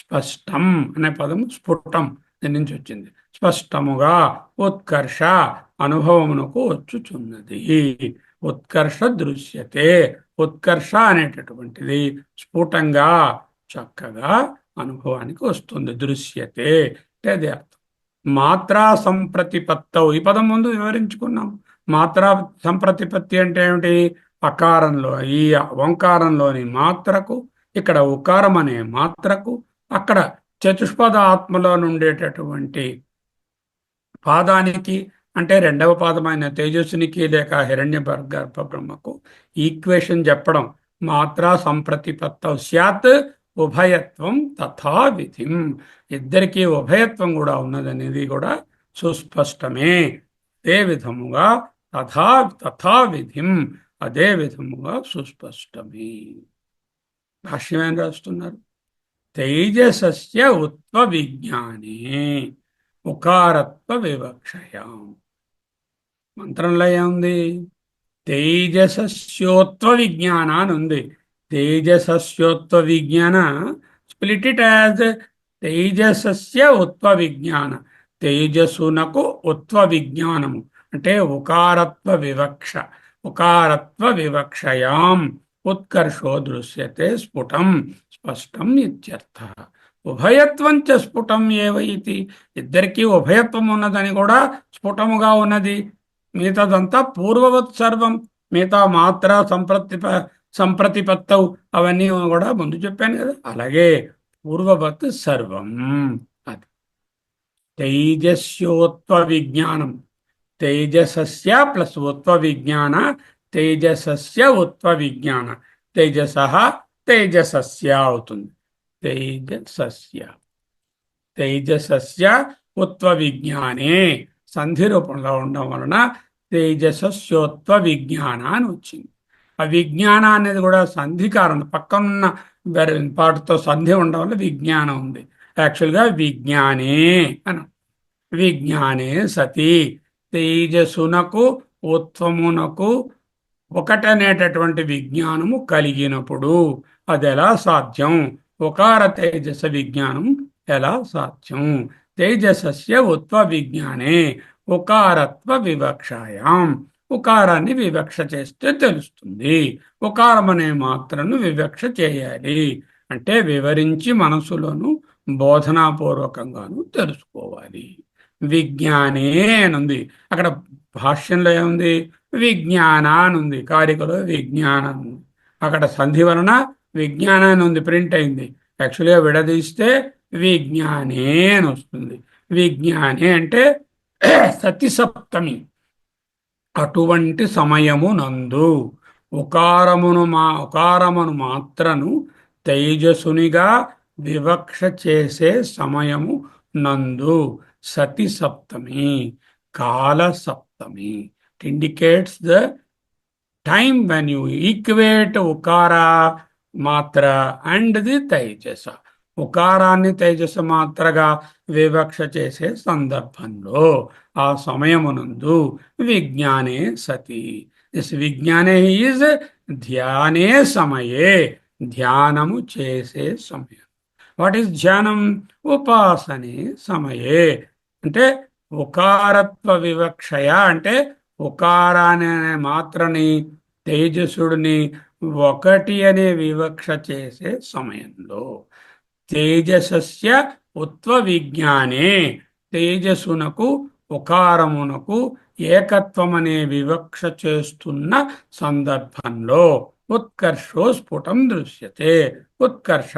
స్పష్టం అనే పదం స్ఫుటం దీని నుంచి వచ్చింది. స్పష్టముగా ఉత్కర్ష అనుభవమునకు వచ్చుచున్నది. ఉత్కర్ష దృశ్యతే. ఉత్కర్ష అనేటటువంటిది స్ఫుటంగా చక్కగా అనుభవానికి వస్తుంది. దృశ్యతే అంటే అదే అర్థం. మాత్రా సంప్రతిపత్తవు ఈ పదం ముందు వివరించుకున్నాం. మాత్రా సంప్రతిపత్తి అంటే ఏమిటి? అకారంలో ఈ ఓంకారంలోని మాత్రకు, ఇక్కడ ఉకారం అనే మాత్రకు, అక్కడ చతుష్పద ఆత్మలో నుండేటటువంటి పాదానికి, అంటే రెండవ పాదమైన తేజస్సునికి లేక హిరణ్య గర్భ బ్రహ్మకు ఈక్వేషన్ చెప్పడం. మాత్రా సంప్రతిపత్తౌ స్యాత్ ఉభయత్వం తథా విధిం. ఇద్దరికీ ఉభయత్వం కూడా ఉన్నదనేది కూడా సుస్పష్టమే. అదే విధముగా తథా విధిం, అదే విధముగా సుస్పష్టమే. భాష్యం ఏం రాస్తున్నారు? తైజసస్య ఉత్వ విజ్ఞానే ఉకారత్వ వివక్షయాం. మంత్రంలో ఏముంది? తేజసస్యోత్వ విజ్ఞాన అని ఉంది. తేజసస్యోత్వ విజ్ఞాన, స్ప్లిట్ ఇట్ యాజ్ తేజసస్య ఉత్వ విజ్ఞాన. తేజస్సునకు ఉత్వ విజ్ఞానము అంటే ఉకారత్వ వివక్ష. ఉకారత్వ వివక్షయాం ఉత్కర్షో దృశ్యతే స్ఫుటం స్పష్టం ఇత్యర్థ. ఉభయత్వం చ స్ఫుటం ఏవ ఇతి. ఇద్దరికీ ఉభయత్వం ఉన్నదని కూడా స్ఫుటముగా ఉన్నది. మిగతాదంతా పూర్వవత్ సర్వం. మిగతా మాత్ర సంప్రతిపత్తవు అవన్నీ కూడా ముందు చెప్పాను కదా, అలాగే పూర్వవత్ సర్వం. అది తైజస్యోత్వ విజ్ఞానం. తేజసస్య ప్లస్ ఉత్వ విజ్ఞాన, తేజసస్య ఉత్వ విజ్ఞాన. తేజస తేజసస్య అవుతుంది. తేజసస్య తేజసస్య ఉత్వ విజ్ఞానే సంధి రూపంలో ఉండడం వలన తేజసస్యోత్వ విజ్ఞాన అని వచ్చింది. ఆ విజ్ఞాన అనేది కూడా సంధి కారణం, పక్కనున్న పాటుతో సంధి ఉండడం వల్ల విజ్ఞానం ఉంది. యాక్చువల్గా విజ్ఞానే అని. విజ్ఞానే సతి తేజసునకు ఉత్వమునకు ఒకటనేటటువంటి విజ్ఞానము కలిగినప్పుడు అది ఎలా సాధ్యం? ఉకార తేజస విజ్ఞానం ఎలా సాధ్యం? తేజసస్య ఉత్వ విజ్ఞానే ఉకారత్వ వివక్షాయాం. ఉకారాన్ని వివక్ష చేస్తే తెలుస్తుంది. ఉకారం అనే మాత్రను వివక్ష చేయాలి అంటే వివరించి మనసులోను బోధనాపూర్వకంగాను తెలుసుకోవాలి. విజ్ఞానే అనుంది, అక్కడ భాష్యంలో ఏముంది? విజ్ఞాన అని ఉంది, కారికలో విజ్ఞానం ఉంది. అక్కడ సంధి వలన విజ్ఞానాన్ని ఉంది, ప్రింట్ అయింది. యాక్చువల్గా విడదీస్తే విజ్ఞానే అని వస్తుంది. విజ్ఞానే అంటే సతి సప్తమి. అటువంటి సమయము నందు ఉకారమును మాత్రను తేజసునిగా వివక్ష చేసే సమయము నందు సతి సప్తమి, కాల సప్తమి. It indicates the time when you equate ukara matra and the తైజస. ఉకారాన్ని తేజస మాత్రగా వివక్ష చేసే సందర్భంలో ఆ సమయమునందు విజ్ఞానే సతి. దిస్ విజ్ఞానే ఈజ్ ధ్యానే సమయే, ధ్యానము చేసే సమయం. వాట్ ఈస్ ధ్యానం? ఉపాసనే సమయే. అంటే ఉకారత్వ వివక్షయ అంటే ఉకారాన్ని అనే మాత్రని తేజసుడిని ఒకటి అనే వివక్ష చేసే సమయంలో తేజసస్య ఉత్వ విజ్ఞానే తేజస్సునకు ఉకారమునకు ఏకత్వం అనే వివక్ష చేస్తున్న సందర్భంలో ఉత్కర్షో స్ఫుటం దృశ్యతే. ఉత్కర్ష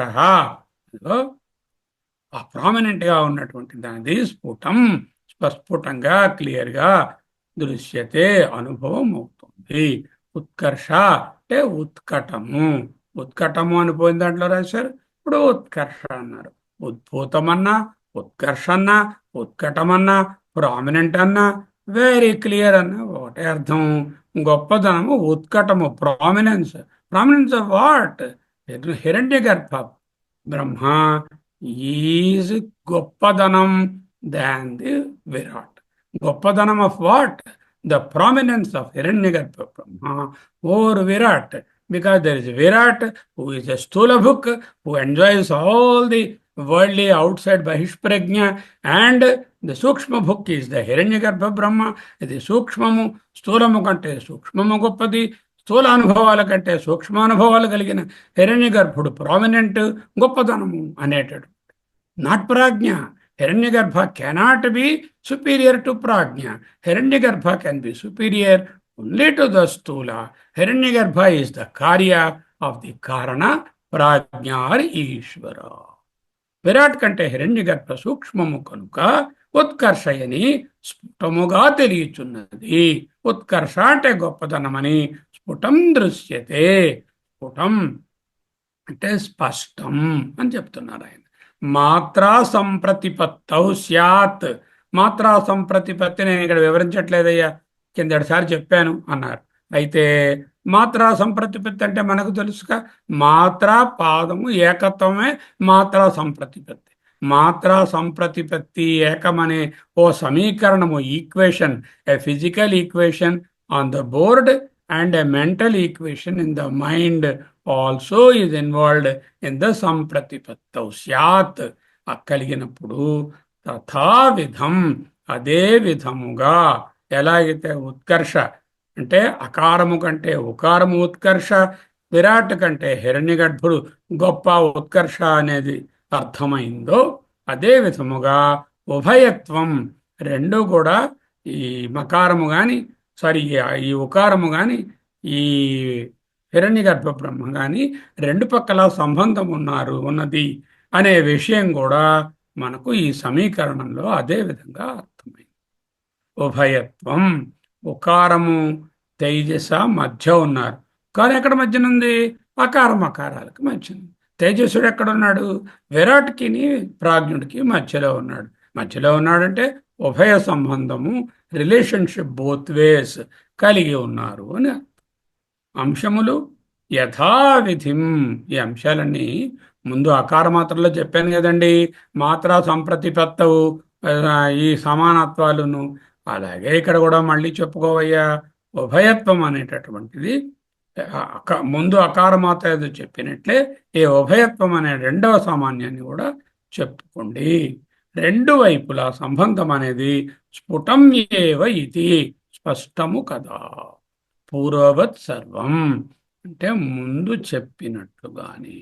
ఆ ప్రామినెంట్ గా ఉన్నటువంటి దానిది స్ఫుటం స్పస్ఫుటంగా క్లియర్ గా దృశ్యతే అనుభవం అవుతుంది. ఉత్కర్ష అంటే ఉత్కటము. ఉత్కటము అని పోయిన దాంట్లో రాశారు, ఇప్పుడు ఉత్కర్ష అన్నారు. ఉద్భూతమన్నా ఉత్కర్షన్నా ఉత్కటమన్నా ప్రామినెంట్ అన్నా వెరీ క్లియర్ అన్న ఒకటే అర్థం. గొప్పదనము ఉత్కటము, ప్రామినెన్స్. Prominence of what? హిరణ్య గర్భ బ్రహ్మ ఈజ్ గొప్పదనం దాన్ ది విరాట్. గొప్పదనం of what? The prominence of Hiranyagarbha Brahma over Virat, because there is Virat who is a Stula Bhuk, who enjoys all the worldly outside Bahishprajna, and the Sukshma Bhuk is the Hiranyagarbha Brahma. ఇది సూక్ష్మము స్థూలము కంటే సూక్ష్మము గొప్పది, స్థూల అనుభవాల కంటే సూక్ష్మ అనుభవాలు కలిగిన హిరణ్య గర్భుడు ప్రామినెంట్ గొప్పదనము అనేటటువంటి, not ప్రాజ్ఞ. Hiranyagarbha cannot be superior to Prajna. Hiranyagarbha can be superior only to the Stula. Hiranyagarbha is the Karya of the Karana, Prajna or Ishvara. Virat కంటే హిరణ్యగర్భ సూక్ష్మము కనుక ఉత్కర్షయని స్ఫుటముగా తెలియచున్నది. ఉత్కర్ష అంటే గొప్పతనమని, స్ఫుటం దృశ్యతే. స్ఫుటం అంటే స్పష్టం అని చెప్తున్నారు ఆయన. మాత్రా సంప్రతిపత్తౌ స్యాత్. మాత్రా సంప్రతిపత్తి నేను ఇక్కడ వివరించట్లేదయ్యా, కిందటిసారి చెప్పాను అన్నారు. అయితే మాత్రా సంప్రతిపత్తి అంటే మనకు తెలుసుగా, మాత్రా పాదము ఏకత్వమే మాత్రా సంప్రతిపత్తి. మాత్రా సంప్రతిపత్తి ఏకమనే ఓ సమీకరణము, equation, A physical equation on the board and a mental equation in the mind also is involved in the sampratipattau syat. కలిగినప్పుడు తథావిధం అదే విధముగా, ఎలాగైతే ఉత్కర్ష అంటే అకారము కంటే ఉకారము ఉత్కర్ష, విరాట్ కంటే హిరణ్యగర్భుడు గొప్ప ఉత్కర్ష అనేది అర్థమైందో, అదే విధముగా ఉభయత్వం రెండు కూడా, ఈ మకారము గాని ఈ ఉకారము గాని ఈ హిరణ్యగర్భ బ్రహ్మ గాని రెండు పక్కల సంబంధం ఉన్నది అనే విషయం కూడా మనకు ఈ సమీకరణంలో అదే విధంగా అర్థమైంది. ఉభయత్వం, ఉకారము తేజస మధ్య ఉన్నారు, కానీ ఎక్కడ మధ్యనుంది? అకారం అకారాలకు మధ్య. తేజస్సుడు ఎక్కడున్నాడు? విరాట్కి ప్రాజ్ఞుడికి మధ్యలో ఉన్నాడు. మధ్యలో ఉన్నాడంటే ఉభయ సంబంధము, రిలేషన్షిప్ బోత్ వేస్ కలిగి ఉన్నారు అని. అంశములు యథావిధిం. ఈ అంశాలన్నీ ముందు అకార మాత్రలో చెప్పాను కదండి, మాత్రా సంప్రతిపత్తవు, ఈ సమానత్వాలును. అలాగే ఇక్కడ కూడా మళ్ళీ చెప్పుకోవయ్యా, ఉభయత్వం అనేటటువంటిది ముందు అకార మాత్ర ఏదో చెప్పినట్లే ఈ ఉభయత్వం అనే రెండవ సామాన్యాన్ని కూడా చెప్పుకోండి. రెండు వైపులా సంబంధం అనేది స్ఫుటం ఏవ ఇది, స్పష్టము కదా. పూర్వవత్ సర్వం అంటే ముందు చెప్పినట్లుగాని.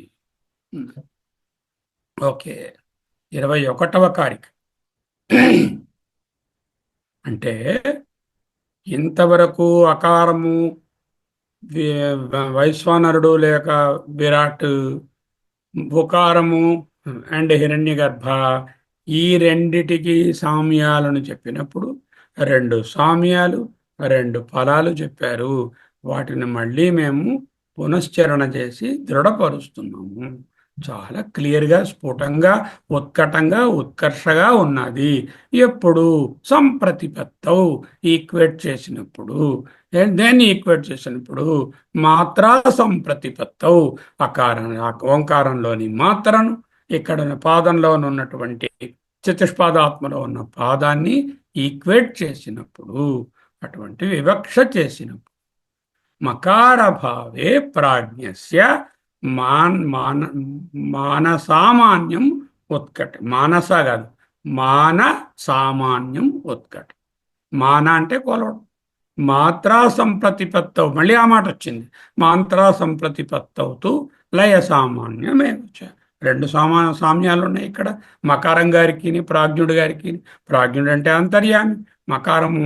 ఓకే, 21వ కారిక అంటే ఇంతవరకు అకారము వైశ్వానరుడు లేక విరాట్, ఉకారము అండ్ హిరణ్యగర్భ, ఈ రెండిటికి సామ్యాలను చెప్పినప్పుడు రెండు సామ్యాలు, రెండు ఫలాలు చెప్పారు. వాటిని మళ్ళీ మేము పునశ్చరణ చేసి దృఢపరుస్తున్నాము. చాలా క్లియర్గా, స్ఫుటంగా, ఉత్కటంగా, ఉత్కర్షగా ఉన్నది. ఎప్పుడు? సంప్రతిపత్తౌ, ఈక్వేట్ చేసినప్పుడు. దేన్ని ఈక్వేట్ చేసినప్పుడు? మాత్రా సంప్రతిపత్తౌ, ఓంకారంలోని మాత్రను ఇక్కడ పాదంలో ఉన్నటువంటి చతుష్పాదాత్మలో ఉన్న పాదాన్ని ఈక్వేట్ చేసినప్పుడు, అటువంటి వివక్ష చేసినప్పుడు, మకారభావే ప్రాజ్ఞస్య మానసామాన్యం ఉత్కట. మానస కాదు, మాన సామాన్యం ఉత్కట. మాన అంటే కొలవడం, మాత్రా సంప్రతిపత్తవు, మళ్ళీ ఆ మాట వచ్చింది. మాత్రా సంప్రతిపత్తవుతూ లయ సామాన్యమే వచ్చా. రెండు సామ్యాలు ఉన్నాయి ఇక్కడ, మకారం గారికి ప్రాజ్ఞుడు గారికి. ప్రాజ్ఞుడు అంటే అంతర్యామి, మకారము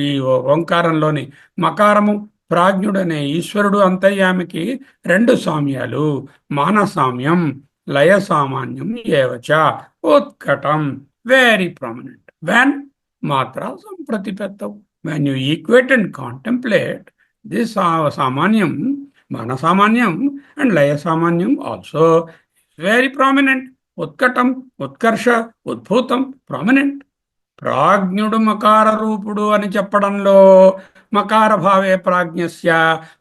ఈ ఓంకారంలోని మకారము, ప్రాజ్ఞుడు అనే ఈశ్వరుడు అంతర్యామికి రెండు సామ్యాలు. మానసామ్యం లయ సామాన్యం ఏవచ ఉత్కటం వెరీ ప్రామినెంట్ వెన్ మాత్రా సంప్రతిపత్తవు. When you equate and contemplate this samanyam, mana samanyam and laya samanyam also very prominent. Utkatam, utkarsha, udbhutam, prominent. ప్రాజ్ఞుడు మకార రూపుడు అని చెప్పడంలో మకార భావే ప్రాజ్ఞస్య,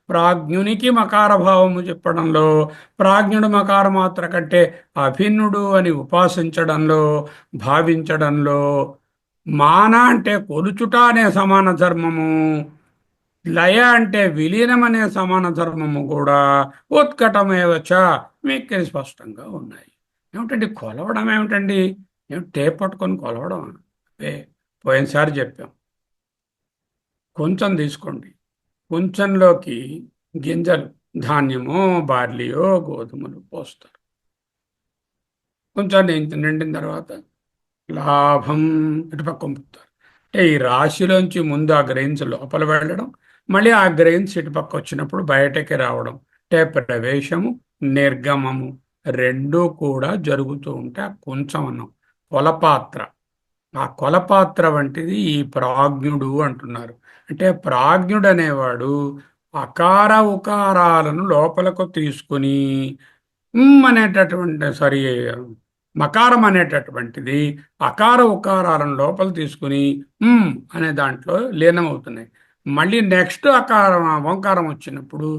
ప్రాజ్ఞునికి మకార భావము చెప్పడంలో ప్రాజ్ఞుడు మకార మాత్ర కంటే అభిన్నుడు అని ఉపాసించడంలో, భావించడంలో మాన అంటే కొలుచుట అనే సమాన ధర్మము, లయ అంటే విలీనం అనే సమాన ధర్మము కూడా ఉత్కటమేవచ మీకు స్పష్టంగా ఉన్నాయి. ఏమిటండి కొలవడం? ఏమిటండి టేప్ పట్టుకొని కొలవడం? పోయినసారి చెప్పాం, కొంచెం తీసుకోండి, కొంచెంలోకి గింజలు ధాన్యమో బార్లీయో గోధుమలు పోస్తారు. కొంచెం నిండిన తర్వాత లాభం ఇటుపక్క పంపుతారు. అంటే ఈ రాశిలోంచి ముందు ఆ గ్రెయిన్స్ లోపల వెళ్ళడం, మళ్ళీ ఆ గ్రెయిన్స్ ఇటుపక్క వచ్చినప్పుడు బయటకి రావడం, అంటే ప్రవేశము నిర్గమము రెండూ కూడా జరుగుతూ ఉంటే ఆ కొంచెం అన్నం కొలపాత్ర, ఆ కొలపాత్ర వంటిది ఈ ప్రాజ్ఞుడు అంటున్నారు. అంటే ప్రాజ్ఞుడు అనేవాడు అకార ఉకారాలను లోపలకు తీసుకుని అనేటటువంటి మకారం అనేటటువంటిది అకార ఉకారాలను లోపల తీసుకుని అనే దాంట్లో లీనమవుతున్నాయి. మళ్ళీ నెక్స్ట్ అకారం ఓంకారం వచ్చినప్పుడు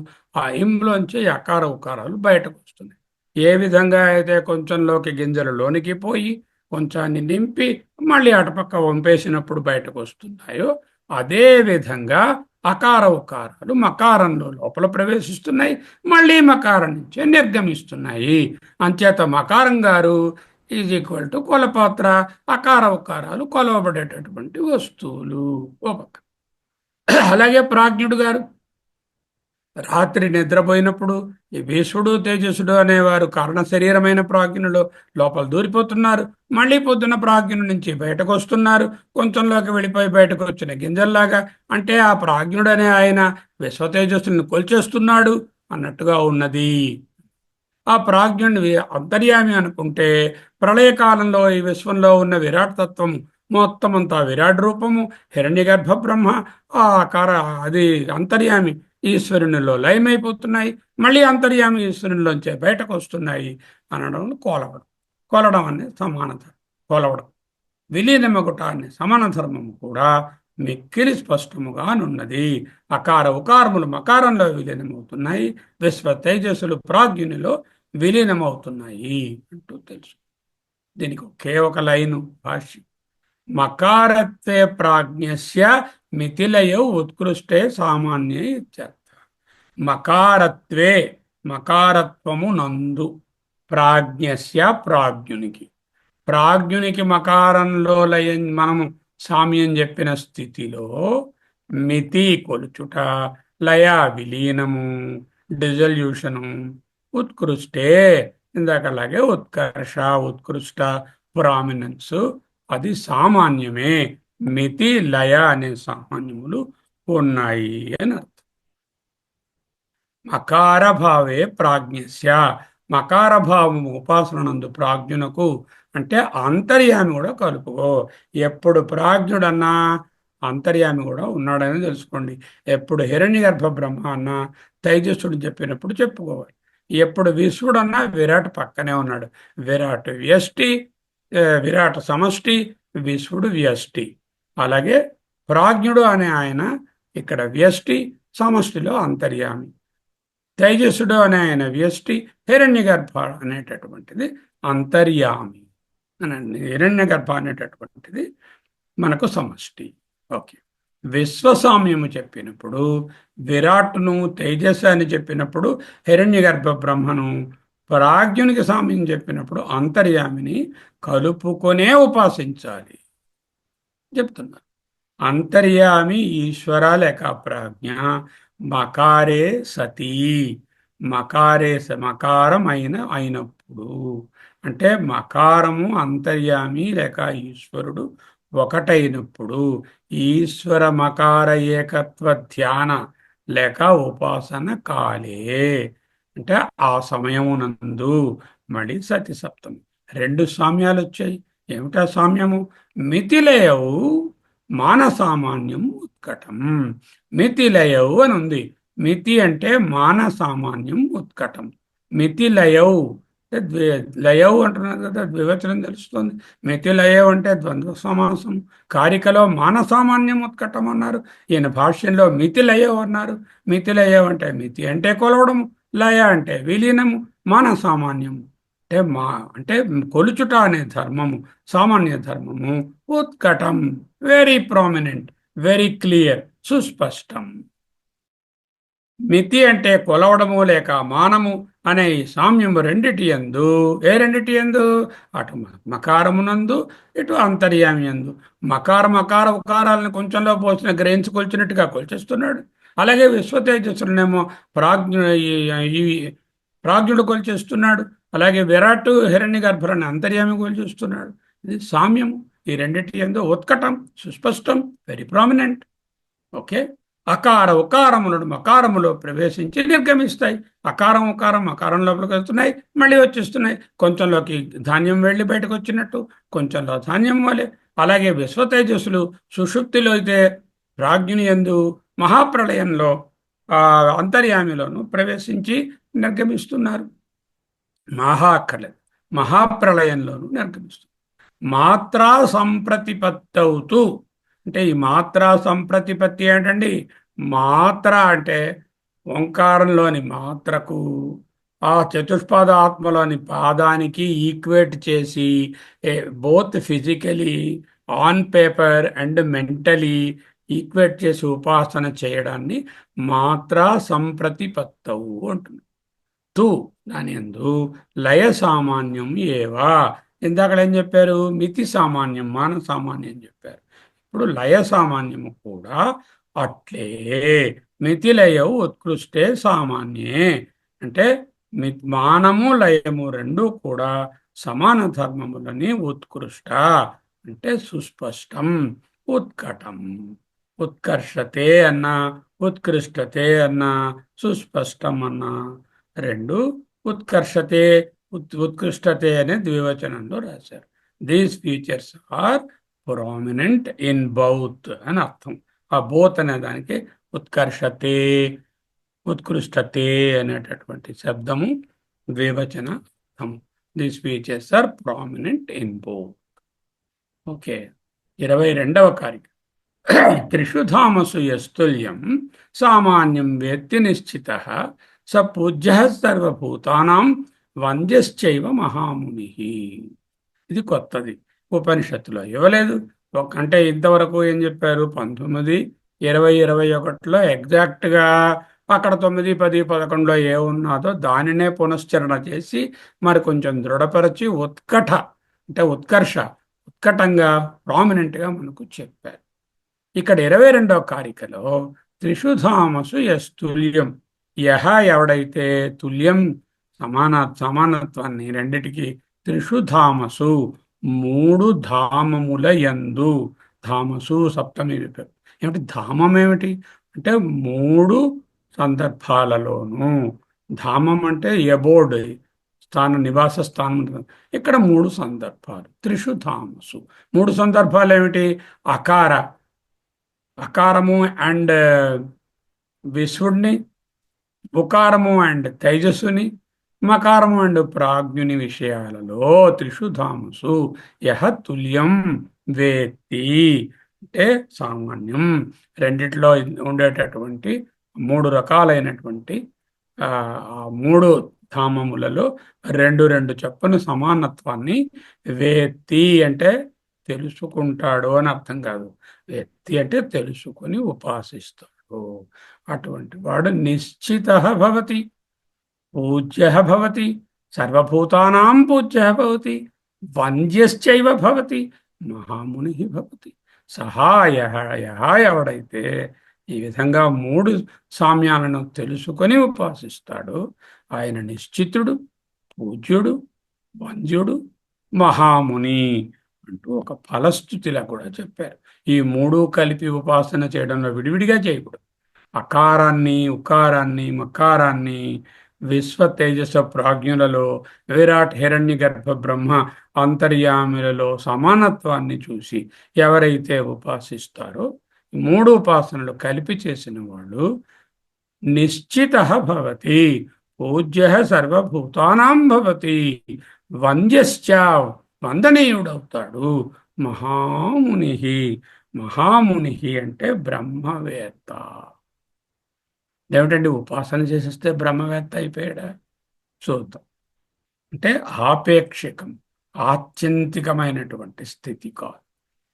ఆ ఇంలోంచి అకార ఉకారాలు బయటకు వస్తున్నాయి. ఏ విధంగా అయితే కొంచెంలోకి గింజలు లోనికి పోయి కొంచాన్ని నింపి మళ్ళీ అటుపక్క వంపేసినప్పుడు బయటకు వస్తున్నాయో, అదే విధంగా అకార ఉకారాలు మకారంలో లోపల ప్రవేశిస్తున్నాయి, మళ్ళీ మకారం నుంచే నిర్గమిస్తున్నాయి. అంచేత మకారం గారు ఈజ్ ఈక్వల్ టు కొలపాత్ర, అకార ఉకారాలు కొలవబడేటటువంటి వస్తువులు ఓ పక్క. అలాగే ప్రాజ్ఞుడు గారు రాత్రి నిద్రపోయినప్పుడు ఈ భీష్ముడు తేజస్సుడు అనేవారు కారణ శరీరమైన ప్రాజ్ఞులు లోపల దూరిపోతున్నారు, మళ్ళీ పొద్దున్న ప్రాజ్ఞుడి నుంచి బయటకు వస్తున్నారు, కొంచెంలోకి వెళ్ళిపోయి బయటకు వచ్చిన గింజల్లాగా. అంటే ఆ ప్రాజ్ఞుడు అనే ఆయన విశ్వతేజస్సులను కొల్చేస్తున్నాడు అన్నట్టుగా ఉన్నది. ఆ ప్రాజ్ఞుడిని అంతర్యామి అనుకుంటే ప్రళయకాలంలో ఈ విశ్వంలో ఉన్న విరాట్ తత్వం మొత్తం అంతా విరాట్ రూపము హిరణ్యగర్భ బ్రహ్మ ఆ ఆకార అది అంతర్యామి ఈశ్వరునిలో లయమైపోతున్నాయి, మళ్ళీ అంతర్యామి ఈశ్వరునిలోంచే బయటకు వస్తున్నాయి అనడం కోలవడం. కొలడం అనే సమాన ధర్మం, కొలవడం విలీనమగుట అనే సమాన ధర్మము కూడా మిక్కిలి స్పష్టముగానున్నది. అకార ఉకారములు మకారంలో విలీనమవుతున్నాయి, విశ్వ తేజస్సులు ప్రాజ్ఞునిలో విలీనమవుతున్నాయి అంటూ తెలుసు. దీనికి ఒకే ఒక లైను భాష్యం. మకారత్వే ప్రాజ్ఞస్య మితిలయౌ ఉత్కృష్టే సామాన్య ఇత్యర్థ. మకారత్వే మకారత్వము నందు ప్రాజ్ఞస్య ప్రాజ్ఞునికి, ప్రాజ్ఞునికి మకారంలో మనము సామ్యం చెప్పిన స్థితిలో మితి కొలుచుట, లయ విలీనము, డిజల్యూషను, ఉత్కృష్టే ఇందాకలాగే ఉత్కర్ష ఉత్కృష్ట ప్రామినెన్స్ అది సామాన్యమే. మితి లయ అనే సామాన్యములు ఉన్నాయి అని అర్థం. మకారభావే ప్రాజ్ఞస్య, మకారభావము ఉపాసనందు ప్రాజ్ఞునకు అంటే అంతర్యామి కూడా కలుపుకో. ఎప్పుడు ప్రాజ్ఞుడన్నా అంతర్యామి కూడా ఉన్నాడని తెలుసుకోండి. ఎప్పుడు హిరణ్యగర్భ బ్రహ్మ అన్నా తైజస్సుడు చెప్పినప్పుడు చెప్పుకోవాలి. ఎప్పుడు విశ్వడన్నా విరాట్ పక్కనే ఉన్నాడు. విరాట్ వ్యష్టి, విరాట్ సమష్టి, విశ్వడు వ్యష్టి. అలాగే ప్రాజ్ఞుడు అనే ఆయన ఇక్కడ వ్యష్టి, సమష్టిలో అంతర్యామి. తేజస్సుడు అనే ఆయన వ్యష్టి, హిరణ్యగర్భ అనేటటువంటిది అంతర్యామి అనండి. హిరణ్యగర్భ అనేటటువంటిది మనకు సమష్టి. ఓకే. విశ్వసామ్యము చెప్పినప్పుడు విరాట్ను, తేజస్సు అని చెప్పినప్పుడు హిరణ్యగర్భ బ్రహ్మను, ప్రాజ్ఞునికి సామ్యం చెప్పినప్పుడు అంతర్యామిని కలుపుకొనే ఉపాసించాలి చెప్తున్నారు. అంతర్యామి ఈశ్వర లేక ప్రాజ్ఞ. మకారే సతీ. మకారం అయినప్పుడు, అంటే మకారము అంతర్యామి లేక ఈశ్వరుడు ఒకటైనప్పుడు ఈశ్వర మకార ఏకత్వ ధ్యాన లేక ఉపాసన కాలే. అంటే ఆ సమయమునందు మళ్ళీ సతి సప్తమి రెండు సామ్యాలు వచ్చాయి. ఏమిటా సామ్యము? మితిలయవు మానసామాన్యం ఉత్కటం. మితిలయవు అని ఉంది. మితి అంటే మానసామాన్యం ఉత్కటం. మితిలయవు అంటే లయవు అంటున్నారు కదా, ద్వివచనం తెలుస్తుంది. మితిలయవు అంటే ద్వంద్వ సమాసం. కారికలో మానసామాన్యం ఉత్కటం అన్నారు, ఈయన భాష్యంలో మితిలయవు అన్నారు. మితిలయవు అంటే మితి అంటే కొలవడము, లయ అంటే విలీనము, మానసామాన్యము అంటే అంటే కొలుచుట అనే ధర్మము, సామాన్య ధర్మము. ఉత్కటం వెరీ ప్రామినెంట్, వెరీ క్లియర్, సుస్పష్టం. మితి అంటే కొలవడము లేక మానము అనే ఈ సామ్యము రెండిటి యందు, ఏ రెండిటి యందు? అటు మకారమునందు, ఇటు అంతర్యామి యందు. మకార ఉకారాలను కొంచెంలో పోసిన గ్రహించి కొలిచినట్టుగా కొలిచేస్తున్నాడు. అలాగే విశ్వతేజస్సులనేమో ప్రాజ్ఞ ఈ ప్రాజ్ఞుడు కొలిచేస్తున్నాడు. అలాగే విరాట్ హిరణ్య గర్భురాన్ని అంతర్యామి కొలిచేస్తున్నాడు. ఇది సామ్యము. ఈ రెండిటి యందు ఉత్కటం, సుస్పష్టం, వెరీ ప్రామినెంట్. ఓకే. అకార ఉకారములను మకారములో ప్రవేశించి నిర్గమిస్తాయి. అకారం ఉకారం అకారం లోపలికి వెళ్తున్నాయి, మళ్ళీ వచ్చేస్తున్నాయి. కొంచెంలోకి ధాన్యం వెళ్ళి బయటకు వచ్చినట్టు, కొంచెంలో ధాన్యం వలె. అలాగే విశ్వతేజస్సులు సుషుప్తిలో అయితే ప్రాజ్ఞుని యందు, మహాప్రళయంలో అంతర్యామిలోను ప్రవేశించి నిర్గమిస్తున్నారు. అక్కర్లేదు, మహాప్రళయంలోను నిర్గమిస్తున్నారు. మాత్రా సంప్రతిపత్తవుతూ, అంటే ఈ మాత్రా సంప్రతిపత్తి ఏంటండి? మాత్ర అంటే ఓంకారంలోని మాత్రకు ఆ చతుష్పాద ఆత్మలోని పాదానికి ఈక్వేట్ చేసి, both physically, on paper and mentally equate చేసి ఉపాసన చేయడాన్ని మాత్రా సంప్రతిపత్తవు అంటుంది. తు దాని యందు లయ సామాన్యం ఏవా. ఇందాక ఏం చెప్పారు? మితి సామాన్యం, మాన సామాన్యం చెప్పారు. ఇప్పుడు లయ సామాన్యము కూడా అట్లే. మితిలయవు ఉత్కృష్టే సామాన్యే. అంటే మానము లయము రెండు కూడా సమాన ధర్మములని ఉత్కృష్ట అంటే సుస్పష్టం, ఉత్కటం. ఉత్కర్షతే అన్నా, ఉత్కృష్టతే అన్నా, సుస్పష్టం అన్నా రెండు ఉత్కర్షతే, ఉత్కృష్టతే అనే ద్వివచనంలో రాశారు. These features are prominent in both అని అర్థం. ఆ బోత్ అనే దానికి ఉత్కర్షతే, ఉత్కృష్టతే అనేటటువంటి శబ్దము ద్వివచన అర్థం. These features are prominent in both. Okay. 22వ కారిక. త్రిషు ధామసు యస్తుల్యం సామాన్యం వేత్తి నిశ్చిత స పూజ్య సర్వభూతానాం వంద్యశ్చైవ మహాముని. ఇది కొత్తది, ఉపనిషత్తులో ఇవ్వలేదు. అంటే ఇంతవరకు ఏం చెప్పారు? 19, 20, 21లో ఎగ్జాక్ట్గా అక్కడ 9, 10, 11లో ఏ ఉన్నదో దానినే పునశ్చరణ చేసి మరి కొంచెం దృఢపరచి ఉత్కట అంటే ఉత్కర్ష, ఉత్కటంగా ప్రామినెంట్గా మనకు చెప్పారు. ఇక్కడ 22వ కారికలో త్రిషుధామసు యస్తుల్యం. యహ ఎవడైతే తుల్యం సమానత్వాన్ని రెండిటికి, త్రిషుధామసు మూడు ధామముల యందు. ధామసు సప్తమి విభక్తి. ఏమిటి ధామం? ఏమిటి అంటే మూడు సందర్భాలలోనూ. ధామం అంటే ఎబోర్డ్, స్థానం, నివాస స్థానం. ఇక్కడ మూడు సందర్భాలు. త్రిషు ధామసు మూడు సందర్భాలు ఏమిటి? అకారము అండ్ విశ్వుడిని, ఉకారము అండ్ తైజస్సుని, మకారము అండ్ ప్రాజ్ఞుని విషయాలలో త్రిషు ధామసు యహ తుల్యం వేత్తి అంటే సామాన్యం. రెండిట్లో ఉండేటటువంటి మూడు రకాలైనటువంటి ఆ మూడు ధామములలో రెండు రెండు చొప్పున సమానత్వాన్ని వేత్తి అంటే తెలుసుకుంటాడు అని అర్థం కాదు. వ్యక్తి అంటే తెలుసుకొని ఉపాసిస్తాడు. అటువంటి వాడు నిశ్చిత భవతి, పూజ్య భవతి, సర్వభూతానాం పూజ్య భవతి, వంద్యశ్చైవ భవతి, మహాముని భవతి. సహాయ ఎవడైతే ఈ విధంగా మూడు సామ్యాలను తెలుసుకొని ఉపాసిస్తాడో ఆయన నిశ్చితుడు, పూజ్యుడు, వంద్యుడు, మహాముని అంటూ ఒక ఫలస్థుతిలా కూడా చెప్పారు. ఈ మూడు కలిపి ఉపాసన చేయడంలో విడివిడిగా చేయకూడదు. అకారాన్ని, ఉకారాన్ని, మకారాన్ని విశ్వ తేజస ప్రాజ్ఞులలో, విరాట్ హిరణ్య గర్భ బ్రహ్మ అంతర్యాములలో సమానత్వాన్ని చూసి ఎవరైతే ఉపాసిస్తారో మూడు ఉపాసనలు కలిపి చేసిన వాళ్ళు నిశ్చిత భవతి, పూజ్య సర్వభూతానాం భవతి, వంద్యశ్చ వందనీయుడవుతాడు, మహాముని. మహాముని అంటే బ్రహ్మవేత్త. ఏమిటండి ఉపాసన చేసేస్తే బ్రహ్మవేత్త అయిపోయాడా? చూద్దాం. అంటే ఆపేక్షికం, ఆత్యంతికమైనటువంటి స్థితి కాదు.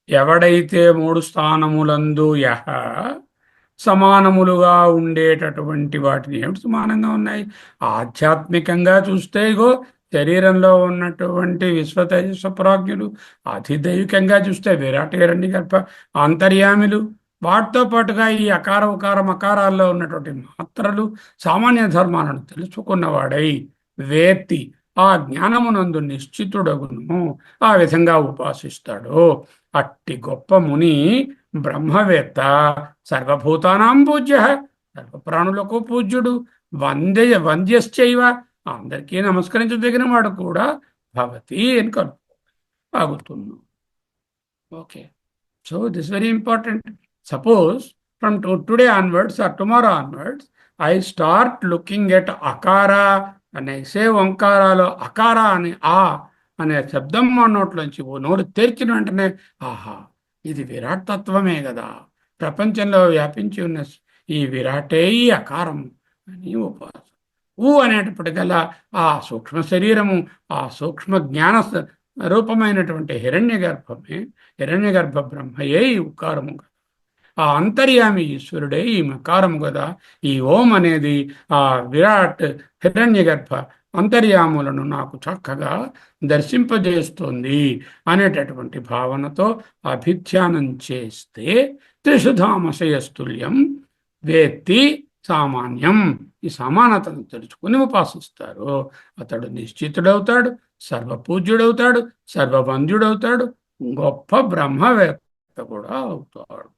ఎవడైతే మూడు స్థానములందు సమానములుగా ఉండేటటువంటి వాటిని, ఏమిటి సమానంగా ఉన్నాయి? ఆధ్యాత్మికంగా చూస్తే ఇగో శరీరంలో ఉన్నటువంటి విశ్వతేజస్వ ప్రాజ్ఞులు, అధిదైవికంగా చూస్తే విరాట్ హిరణ్య గర్భ అంతర్యామిలు, వాటితో పాటుగా ఈ అకార ఉకార మకారాల్లో ఉన్నటువంటి మాత్రలు సామాన్య ధర్మాలను తెలుసుకున్నవాడై వేత్తి ఆ జ్ఞానమునందు నిశ్చితుడగును, ఆ విధంగా ఉపాసిస్తాడు. అట్టి గొప్ప ముని బ్రహ్మవేత్త, సర్వభూతానాం పూజ్య, సర్వప్రాణులకు పూజ్యుడు, వంద్యశ్చైవ అందరికీ నమస్కరించదగిన వాడు కూడా భవతి అని ఆగుతున్నాం. Okay, so this very important. Suppose from today onwards or tomorrow onwards, I start looking at akara and I say ఓంకారాలో Akhara అని అనే శబ్దం మా నోట్లోంచి నోరు తెరిచిన వెంటనే ఆహా, ఇది విరాట్ తత్వమే కదా, ప్రపంచంలో వ్యాపించి ఉన్న ఈ విరాటే ఈ అకారం అని ఉపాసన. అనేటప్పటికల్లా ఆ సూక్ష్మ శరీరము, ఆ సూక్ష్మ జ్ఞాన రూపమైనటువంటి హిరణ్య గర్భ బ్రహ్మయే ఈ ఉకారము. ఆ అంతర్యామి ఈశ్వరుడే ఈ మకారము కదా. ఈ ఓం అనేది ఆ విరాట్ హిరణ్య గర్భ అంతర్యాములను నాకు చక్కగా దర్శింపజేస్తోంది అనేటటువంటి భావనతో అభిధ్యానం చేస్తే త్రిషుధామశయస్తుల్యం వేత్తి సామాన్యం, ఈ సమానతను తెలుసుకుని ఉపాసిస్తారు. అతడు నిశ్చితుడవుతాడు, సర్వపూజ్యుడవుతాడు, సర్వవంద్యుడవుతాడు, గొప్ప బ్రహ్మవేత్త కూడా అవుతాడు.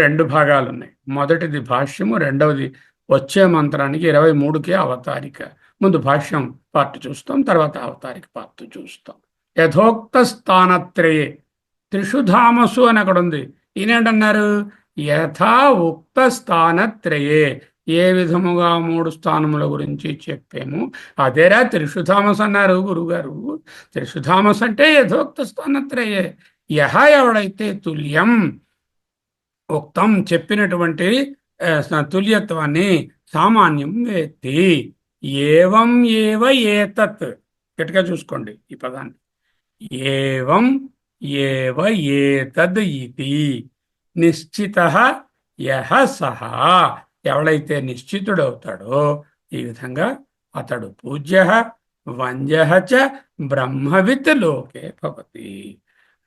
రెండు భాగాలు ఉన్నాయి. మొదటిది భాష్యము, రెండవది వచ్చే మంత్రానికి 23కి అవతారిక. ముందు భాష్యం పార్ట్ చూస్తాం, తర్వాత అవతారిక పార్ట్ చూస్తాం. యథోక్త స్థానత్రయే త్రిషుధామసు అని అక్కడ ఉంది. ఈయనేంటన్నారు? యథా ఉక్త స్థానత్రయే, ఏ విధముగా మూడు స్థానముల గురించి చెప్పాము అదేరా త్రిషుధామస్ అన్నారు గురుగారు. త్రిషుధామస్ అంటే యథోక్త స్థానత్రయే. యహ ఎవడైతే తుల్యం, ఉక్తం చెప్పినటువంటి తుల్యత్వాన్ని సామాన్యం వేత్తి, ఏవం ఏవ ఏతత్, గట్టిగా చూసుకోండి ఈ పదాన్ని, ఏవం ఏవ ఏతద్ ఇది నిశ్చిత యహ సహ, ఎవడైతే నిశ్చితుడవుతాడో ఈ విధంగా అతడు పూజ్య వంద్య చ బ్రహ్మవిత్ లోకే భవతి.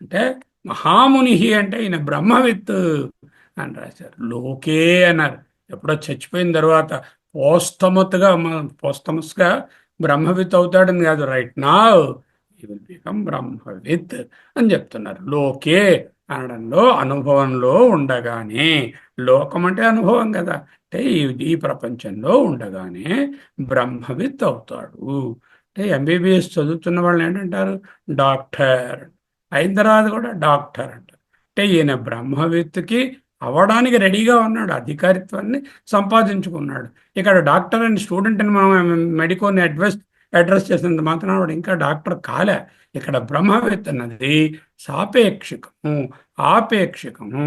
అంటే మహాముని అంటే ఈయన బ్రహ్మవిత్ అని రాశారు. లోకే అన్నారు. ఎప్పుడో చచ్చిపోయిన తర్వాత పోస్తమస్గా బ్రహ్మవిత్ అవుతాడని కాదు, రైట్ నా ఈ విల్ బికమ్ బ్రహ్మవిత్ అని చెప్తున్నారు. లోకే అనడంలో అనుభవంలో ఉండగానే, లోకం అంటే అనుభవం కదా, అంటే ఈ ప్రపంచంలో ఉండగానే బ్రహ్మవిత్ అవుతాడు. అంటే ఎంబీబీఎస్ చదువుతున్న వాళ్ళని ఏంటంటారు? డాక్టర్. అయిన తర్వాత కూడా డాక్టర్ అంటారు. అంటే ఈయన బ్రహ్మవిత్తుకి అవ్వడానికి రెడీగా ఉన్నాడు, అధికారిత్వాన్ని సంపాదించుకున్నాడు. ఇక్కడ డాక్టర్ అండ్ స్టూడెంట్ అని మనం మెడికోని అడ్రస్ చేసినంత మాత్రం వాడు ఇంకా డాక్టర్ కాలే. ఇక్కడ బ్రహ్మవిత్ అన్నది సాపేక్షికము, ఆపేక్షికము,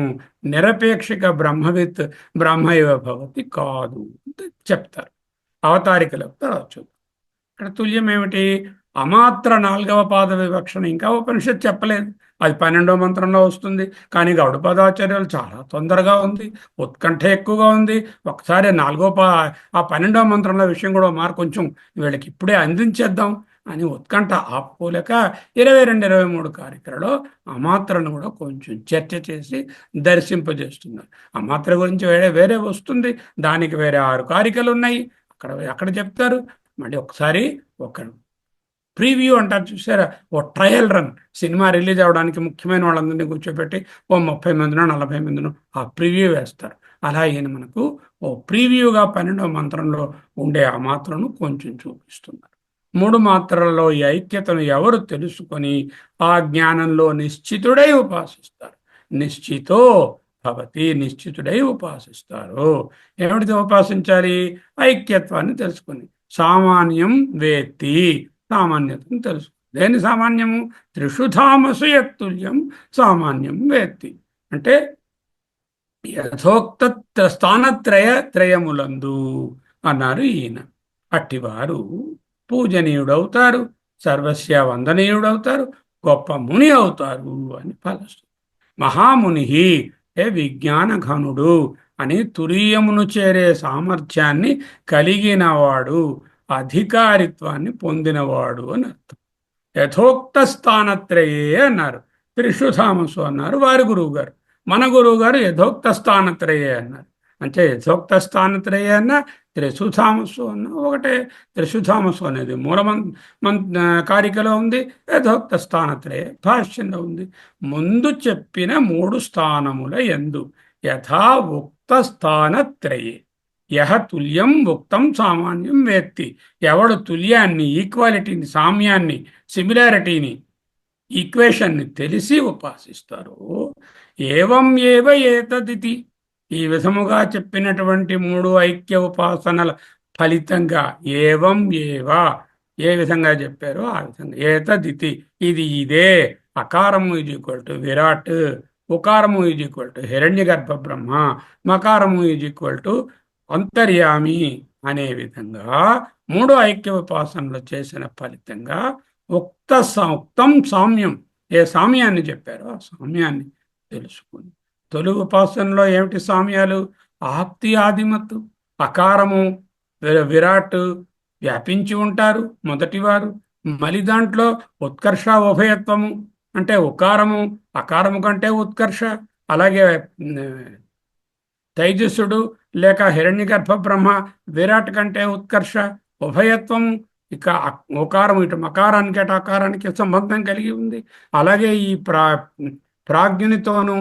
నిరపేక్షిక బ్రహ్మవిత్ బ్రహ్మైవ భవతి కాదు చెప్తారు. అవతారికలు చెప్తారు. ఇక్కడ తుల్యం ఏమిటి? అమాత్ర 4వ పాద వివక్షణ ఇంకా ఉపనిషత్తు చెప్పలేదు. అది 12వ మంత్రంలో వస్తుంది. కానీ గౌడపాదాచార్యులు చాలా తొందరగా ఉంది, ఉత్కంఠ ఎక్కువగా ఉంది. ఒకసారి ఆ 12వ మంత్రంలో విషయం కూడా కొంచెం వీళ్ళకి ఇప్పుడే అందించేద్దాం అని ఉత్కంఠ ఆపుకోలేక 22-23 కారికలలో ఆ మాత్రను కూడా కొంచెం చర్చ చేసి దర్శింపజేస్తున్నారు. ఆ మాత్ర గురించి వేరే వేరే వస్తుంది, దానికి వేరే 6 కారికలు ఉన్నాయి, అక్కడ అక్కడ చెప్తారు. మళ్ళీ ఒకసారి ఒక ప్రీవ్యూ అంటారు చూసారా, ఓ ట్రయల్ రన్, సినిమా రిలీజ్ అవ్వడానికి ముఖ్యమైన వాళ్ళందరినీ కూర్చోబెట్టి ఓ 30 మందినో 40 మందినో ఆ ప్రివ్యూ వేస్తారు. అలా ఈయన మనకు ఓ ప్రీవ్యూగా 12వ మంత్రంలో ఉండే ఆ మాత్రను కొంచెం చూపిస్తున్నారు. 3 మాత్రలలో ఈ ఐక్యతను ఎవరు తెలుసుకొని ఆ జ్ఞానంలో నిశ్చితుడై ఉపాసిస్తారు. నిశ్చితో భవతి, నిశ్చితుడై ఉపాసిస్తారు. ఏమిటితో ఉపాసించాలి? ఐక్యత్వాన్ని తెలుసుకొని. సామాన్యం వేత్తి, సామాన్యతను తెలుసు. దేని సామాన్యము? త్రిషు ధామసు యత్తుల్యం సామాన్యం వేత్తి అంటే యథోక్త త్రయములందు అన్నారు ఈయన. అట్టివారు పూజనీయుడవుతారు, సర్వస్య వందనీయుడవుతారు, గొప్ప ముని అవుతారు అని ఫలస్తుంది. మహాముని ఏ విజ్ఞాన ఘనుడు అని తురీయమును చేరే సామర్థ్యాన్ని కలిగినవాడు, అధికారిత్వాన్ని పొందినవాడు అని అర్థం. యథోక్త స్థానత్రయే అన్నారు. త్రిషుధామసు అన్నారు వారి గురువు గారు. మన గురువు గారు యథోక్త స్థానత్రయే అన్నారు. అంటే యథోక్త స్థానత్రయే అన్న, త్రిశుధామసు అన్న ఒకటే. త్రిశుధామసు అనేది కారికలో ఉంది, యథోక్త స్థానత్రయే భాష్యంలో ఉంది. ముందు చెప్పిన 3 స్థానముల యందు యథా ఉక్త స్థానత్రయే యహ తుల్యం ఉక్తం సామాన్యం వేత్తి, ఎవడు తుల్యాన్ని, ఈక్వాలిటీని, సామ్యాన్ని, సిమిలారిటీని, ఈక్వేషన్ని తెలిసి ఉపాసిస్తారు. ఏవం ఏవ ఏతదితి, ఈ విధముగా చెప్పినటువంటి 3 ఐక్య ఉపాసనల ఫలితంగా ఏవం ఏవా, ఏ విధంగా చెప్పారో ఆ విధంగా, ఏతదితి ఇది ఇదే, అకారము ఈజ్ ఈక్వల్ టు విరాట్, ఉకారము is equal to Hiranyagarbha Brahma, మకారము ఈజ్ ఈక్వల్ టు అంతర్యామి అనే విధంగా 3 ఐక్య ఉపాసనలు చేసిన ఫలితంగా ఉక్తం సామ్యం, ఏ సామ్యాన్ని చెప్పారో ఆ సామ్యాన్ని తెలుసుకుని. తొలి ఉపాసనలో ఏమిటి సామ్యాలు? ఆప్తి ఆదిమత్తు, అకారము విరాట్ వ్యాపించి ఉంటారు మొదటివారు. మలి దాంట్లో ఉత్కర్ష ఉభయత్వము, అంటే ఉకారము అకారము కంటే ఉత్కర్ష, అలాగే తైజస్సుడు లేక హిరణ్య గర్భ బ్రహ్మ విరాట్ కంటే ఉత్కర్ష, ఉభయత్వం. ఇక ఓకారం ఇటు మకారానికి అటు ఆకారానికి సంబంధం కలిగి ఉంది. అలాగే ఈ ప్రాజ్ఞనితోనూ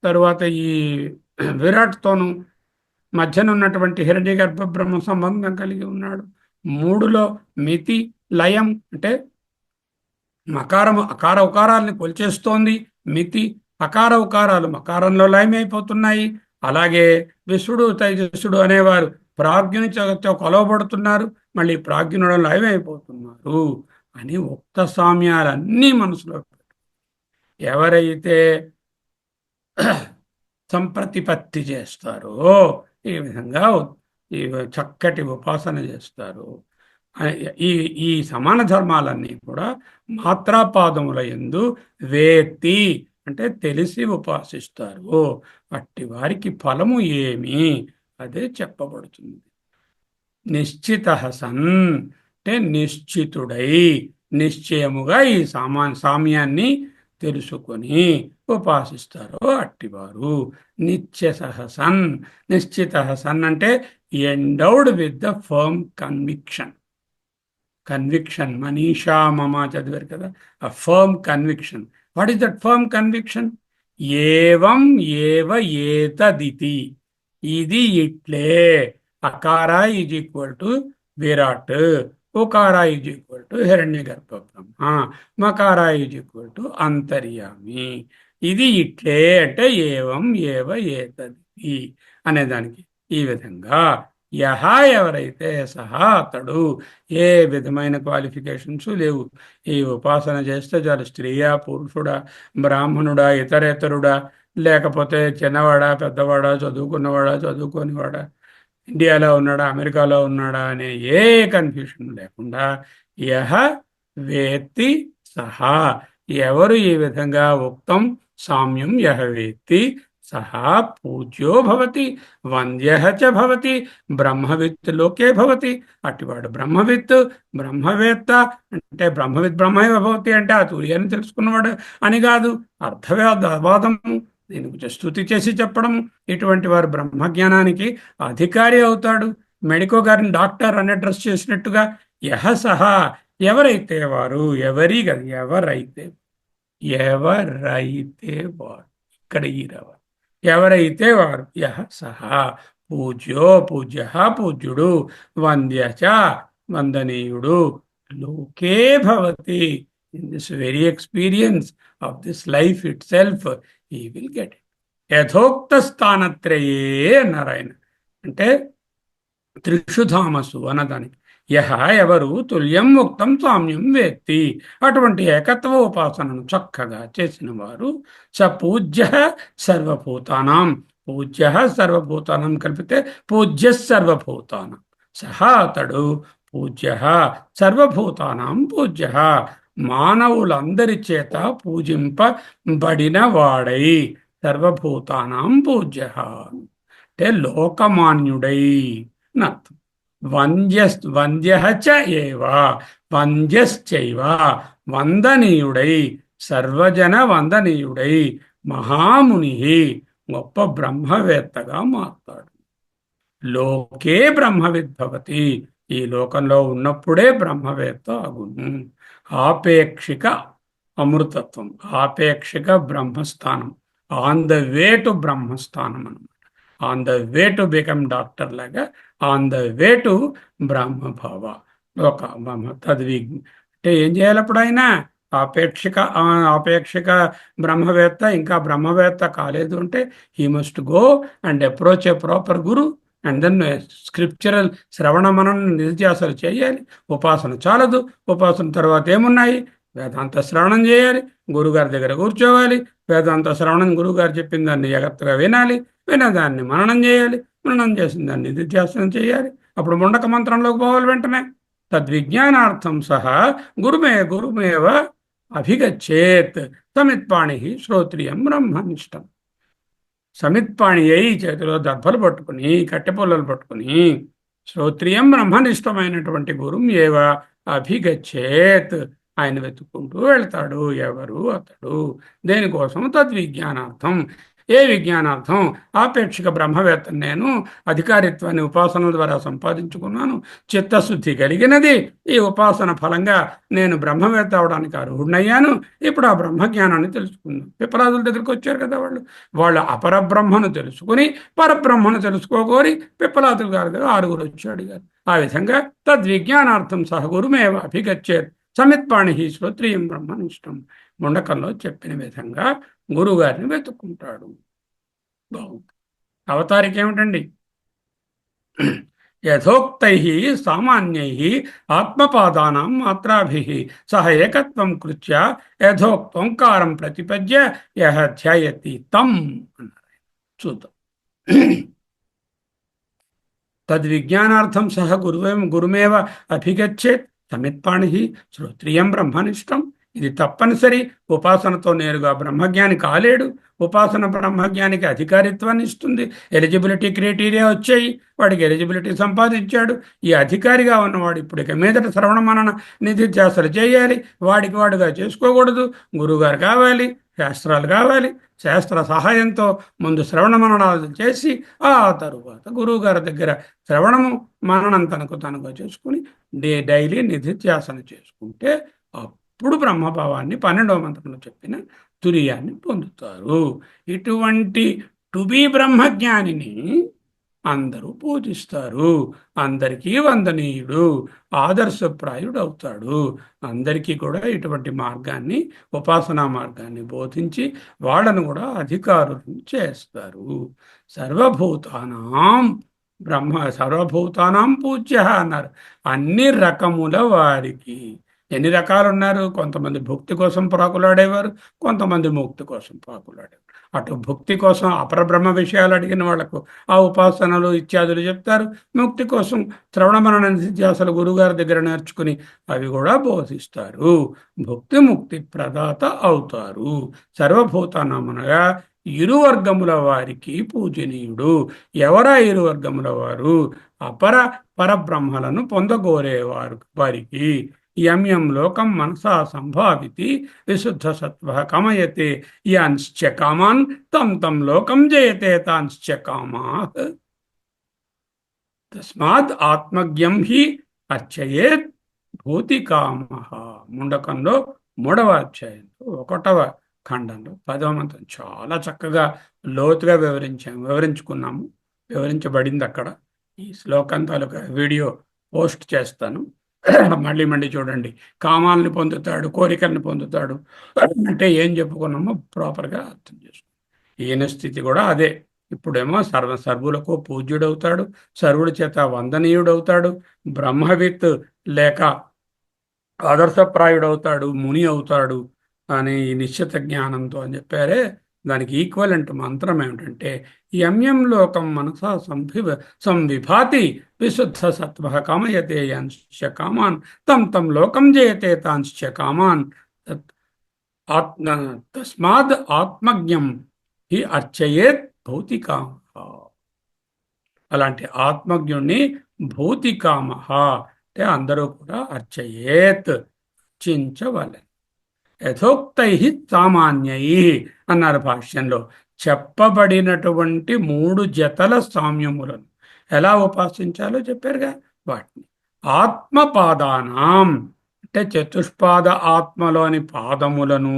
తరువాత ఈ విరాట్తోనూ మధ్యనున్నటువంటి హిరణ్య గర్భ బ్రహ్మ సంబంధం కలిగి ఉన్నాడు. 3లో మితి లయం, అంటే మకారము అకార ఉకారాలని కొలిచేస్తోంది మితి, అకార ఉకారాలు మకారంలో లయమైపోతున్నాయి. అలాగే విశ్వడు తైజస్సుడు అనేవారు ప్రాజ్ఞనితో కొలవబడుతున్నారు, మళ్ళీ ప్రాజ్ఞుడు లయమైపోతున్నారు అని ఉక్త సామ్యాలన్నీ మనసులో ఎవరైతే సంప్రతిపత్తి చేస్తారో, ఈ విధంగా ఈ చక్కటి ఉపాసన చేస్తారు. ఈ ఈ సమాన ధర్మాలన్నీ కూడా మాత్రాపాదముల యందు వేత్తి అంటే తెలిసి ఉపాసిస్తారు. అట్టి వారికి ఫలము ఏమి, అదే చెప్పబడుతుంది. నిశ్చిత సన్ అంటే నిశ్చితుడై, నిశ్చయముగా ఈ సామ్యాన్ని తెలుసుకొని ఉపాసిస్తారు అట్టివారు. నిశ్చిత సన్ అంటే endowed with the firm conviction. మనీషా మమ చదివారు కదా, ఆ firm conviction. What is that firm conviction? ఏవం ఏవ ఏతదితి, ఇది ఇట్లే. అకార ఈజ్ ఈక్వల్ టు విరాట్, ఉకార is equal to Hiranyagarbha Brahma, మకార ఈజ్ ఈక్వల్ టు అంతర్యామి. ఇది ఇట్లే అంటే ఏవం ఏవ ఏతదితి అనేదానికి. ఈ విధంగా యహ ఎవరైతే సహా అతడు, ఏ విధమైన క్వాలిఫికేషన్స్ లేవు, ఈ ఉపాసన చేస్తే చాలు. స్త్రీయా, పురుషుడా, బ్రాహ్మణుడా, ఇతరేతరుడా, లేకపోతే చిన్నవాడా, పెద్దవాడా, చదువుకున్నవాడా, చదువుకోనివాడా, ఇండియాలో ఉన్నాడా, అమెరికాలో ఉన్నాడా అనే ఏ కన్ఫ్యూషన్ లేకుండా యహ వేత్తి సహా, ఎవరు ఈ విధంగా ఉక్తం సామ్యం యహ వేత్తి సహా పూజ్యో భవతి వంద్యః చ భవతి బ్రహ్మవిత్ లోకే భవతి. అటివాడు బ్రహ్మవిత్, బ్రహ్మవేత్త. అంటే బ్రహ్మవిత్ బ్రహ్మైవ భవతి అంటే ఆ తుర్యాన్ని తెలుసుకున్నవాడు అని కాదు, అర్థవాదము దీని గురించి స్తుతి చేసి చెప్పడము. ఇటువంటి వారు బ్రహ్మజ్ఞానానికి అధికారి అవుతాడు. మెడికో గారిని డాక్టర్ అని అడ్రస్ చేసినట్టుగా యహ సహా, ఎవరైతే వారు, ఎవరి కదా, ఎవరైతే వారు, ఇక్కడ ఈ రావాలి, ఎవరైతే వారు, యహ సహా పూజ్యో పూజ్య, పూజ్యుడు, వంద్య చ వందనీయుడు, లోకే భవతి, in this very experience of this life it self ఈ విల్ గెట్ ఇట్. యథోక్త స్థానత్రయే అన్నారు ఆయన. అంటే త్రిషుధామసు అన్నదానికి యహ ఎవరు తుల్యం ముక్తం సామ్యం వేత్తి, అటువంటి ఏకత్వ ఉపాసనను చక్కగా చేసిన వారు, స పూజ్య సర్వభూతానాం, పూజ్య సర్వభూతానం కలిపితే పూజ్య సర్వభూతానం, సహా అతడు పూజ్య సర్వభూతానాం పూజ్య, మానవులందరి చేత పూజింపబడిన వాడై, సర్వభూతానాం పూజ్య అంటే లోకమాన్యుడై నర్థం. వంద్య ఏవ, వంద్యశ్చైవ వందనీయుడై, సర్వజన వందనీయుడై, మహాముని గొప్ప బ్రహ్మవేత్తగా మారుతాడు. లోకే బ్రహ్మవిద్భవతి, ఈ లోకంలో ఉన్నప్పుడే బ్రహ్మవేత్త అగును. ఆపేక్షిక అమృతత్వం, ఆపేక్షిక బ్రహ్మస్థానం, ఆన్ ద వే టు బ్రహ్మస్థానం అనమాట. On the way to become doctor లాగా, ఆన్ ద వే టు బ్రహ్మభావ లోక బ్రహ్మ తద్విజ్ఞ. అంటే ఏం చేయాలి అప్పుడైనా? ఆపేక్షిక బ్రహ్మవేత్త ఇంకా బ్రహ్మవేత్త కాలేదు అంటే he must go and approach a proper guru and then scriptural శ్రవణ మనన నిత్యాసలు చేయాలి. ఉపాసన చాలదు, ఉపాసన తర్వాత ఏమున్నాయి? వేదాంత శ్రవణం చేయాలి, గురుగారి దగ్గర కూర్చోవాలి, వేదాంత శ్రవణం గురుగారు చెప్పిన దాన్ని జాగ్రత్తగా వినాలి, వినదాన్ని మననం చేయాలి, మననం చేసిన దాన్ని నిత్యాసనం చేయాలి. అప్పుడు ముండక మంత్రంలోకి పోవాలి వెంటనే. తద్విజ్ఞానార్థం సహా గురుమేవ అభిగచ్చేత్, సమిత్పాణి శ్రోత్రియం బ్రహ్మనిష్టం. సమిత్పాణి అయి చేతిలో దర్భలు పట్టుకుని, కట్టెపుల్లలు పట్టుకుని, శ్రోత్రియం బ్రహ్మనిష్టమైనటువంటి గురుం ఏవ అభిగచ్చేత్, ఆయన వెతుక్కుంటూ వెళ్తాడు. ఎవరు అతడు? దేనికోసం? తద్విజ్ఞానార్థం. ఏ విజ్ఞానార్థం? ఆపేక్షిక బ్రహ్మవేత్తను నేను, అధికారిత్వాన్ని ఉపాసనల ద్వారా సంపాదించుకున్నాను, చిత్తశుద్ధి కలిగినది, ఈ ఉపాసన ఫలంగా నేను బ్రహ్మవేత్త అవడానికి అర్హుడినయ్యాను. ఇప్పుడు ఆ బ్రహ్మజ్ఞానాన్ని తెలుసుకుందాం. పిప్పలాదుల దగ్గరికి వచ్చారు కదా వాళ్ళు అపరబ్రహ్మను తెలుసుకుని పరబ్రహ్మను తెలుసుకోగోరి పిప్పలాదుల గారి దగ్గర 6 వచ్చి అడిగారు. ఆ విధంగా తద్విజ్ఞానార్థం సహ గురుమేవ అభిగచ్చేత్, సమిత్పాణి శ్రోత్రియం బ్రహ్మనిష్టం. ముండకంలో చెప్పిన విధంగా గురువుగారిని వెతుక్కుంటాడు. బాగుంది. అవతారిక ఏమిటండి? యథోక్తై సామాన్యై ఆత్మపాదానాం మాత్రాభి సహ ఏకత్వం కృత్య యథోక్తోంకారం ప్రతిపద్య యహ ధ్యాయతి తం అన్నారు. చూద్దాం. తద్విజ్ఞానార్థం సహ గురుమేవ అభిగచ్చేత్, సమిత్పాణి శ్రోత్రియం బ్రహ్మనిష్టం. ఇది తప్పనిసరి. ఉపాసనతో నేరుగా బ్రహ్మజ్ఞాని కాలేడు. ఉపాసన బ్రహ్మజ్ఞానికి అధికారిత్వాన్ని ఇస్తుంది. ఎలిజిబిలిటీ క్రైటీరియా వచ్చాయి, వాడికి ఎలిజిబిలిటీ సంపాదించాడు. ఈ అధికారిగా ఉన్నవాడు ఇప్పుడు ఇక మీదట శ్రవణ మనన నిధిధ్యాసలు చేయాలి. వాడికి వాడుగా చేసుకోకూడదు. గురువుగారు కావాలి, శాస్త్రాలు కావాలి. శాస్త్ర సహాయంతో ముందు శ్రవణ మననాలు చేసి ఆ తరువాత గురువుగారి దగ్గర శ్రవణము మననం తనకుగా చేసుకుని డైలీ నిధిధ్యాసన చేసుకుంటే అప్పుడు బ్రహ్మభావాన్ని 12వ మంత్రంలో చెప్పిన తురియాన్ని పొందుతారు. ఇటువంటి టు బి బ్రహ్మజ్ఞానిని అందరూ పూజిస్తారు. అందరికీ వందనీయుడు, ఆదర్శప్రాయుడు అవుతాడు. అందరికీ కూడా ఇటువంటి మార్గాన్ని, ఉపాసనా మార్గాన్ని బోధించి వాళ్ళను కూడా అధికారులను చేస్తారు. సర్వభూతానాం పూజ్య అన్నారు. అన్ని రకముల వారికి. ఎన్ని రకాలు ఉన్నారు? కొంతమంది భక్తి కోసం ప్రాకులాడేవారు, కొంతమంది ముక్తి కోసం ప్రాకులాడేవారు. అటు భక్తి కోసం అపరబ్రహ్మ విషయాలు అడిగిన వాళ్లకు ఆ ఉపాసనలు ఇత్యాదులు చెప్తారు. ముక్తి కోసం శ్రవణ మనన నిధ్యాసలు గురుగారి దగ్గర నేర్చుకుని అవి కూడా బోధిస్తారు. భక్తి ముక్తి ప్రదాత అవుతారు. సర్వభూతానామనగా ఇరు వర్గముల వారికి పూజనీయుడు. ఎవరా ఇరు వర్గముల వారు? అపర పరబ్రహ్మలను పొందగోరేవారు వారికి. యం యం లోకం మనసా సంభావితి విశుద్ధ సత్వ కమయతే యాన్శ్చ కామాన్ తం తం లోకం జయతే తాంశ్చ కామా. తస్మాత్ ఆత్మజ్ఞం హి అర్చయేత్ భూతికామ. ముండకంలో 3వ అధ్యాయంలో 1వ ఖండంలో 10వ మంత్రం చాలా చక్కగా లోతుగా వివరించుకున్నాము. వివరించబడింది అక్కడ. ఈ శ్లోకం తాలూకా వీడియో పోస్ట్ చేస్తాను. మళ్ళీ మళ్ళీ చూడండి. కామాలని పొందుతాడు, కోరికల్ని పొందుతాడు అంటే ఏం చెప్పుకున్నామో ప్రాపర్గా అర్థం చేసుకోండి. ఈయన స్థితి కూడా అదే. ఇప్పుడేమో సర్వులకు పూజ్యుడవుతాడు, సర్వుడి చేత వందనీయుడవుతాడు, బ్రహ్మవిత్ లేక ఆదర్శప్రాయుడవుతాడు, ముని అవుతాడు అని నిశ్చిత జ్ఞానంతో అని చెప్పారే. దానికి ఈక్వలెంట్ మంత్రం ఏమిటంటే యమ్యం లోకం మనసా సంవిభాతి విశుద్ధ సత్వ కామయతే యాంశ్చ కామాన్ తం తం లోకం జయతే తాంశ్చ కామాన్. ఆత్మ తస్మాద్ ఆత్మజ్ఞం హి అర్చయేత్ భౌతికామ. అలాంటి ఆత్మజ్ఞుణ్ణి భౌతికామ అంటే అందరూ కూడా అర్చయేత్, అర్చించవలె. యథోక్తై సామాన్యై అన్నారు భాష్యంలో. చెప్పబడినటువంటి 3 జతల సామ్యములను ఎలా ఉపాసించాలో చెప్పారుగా. వాటిని ఆత్మపాదానాం అంటే చతుష్పాద ఆత్మలోని పాదములను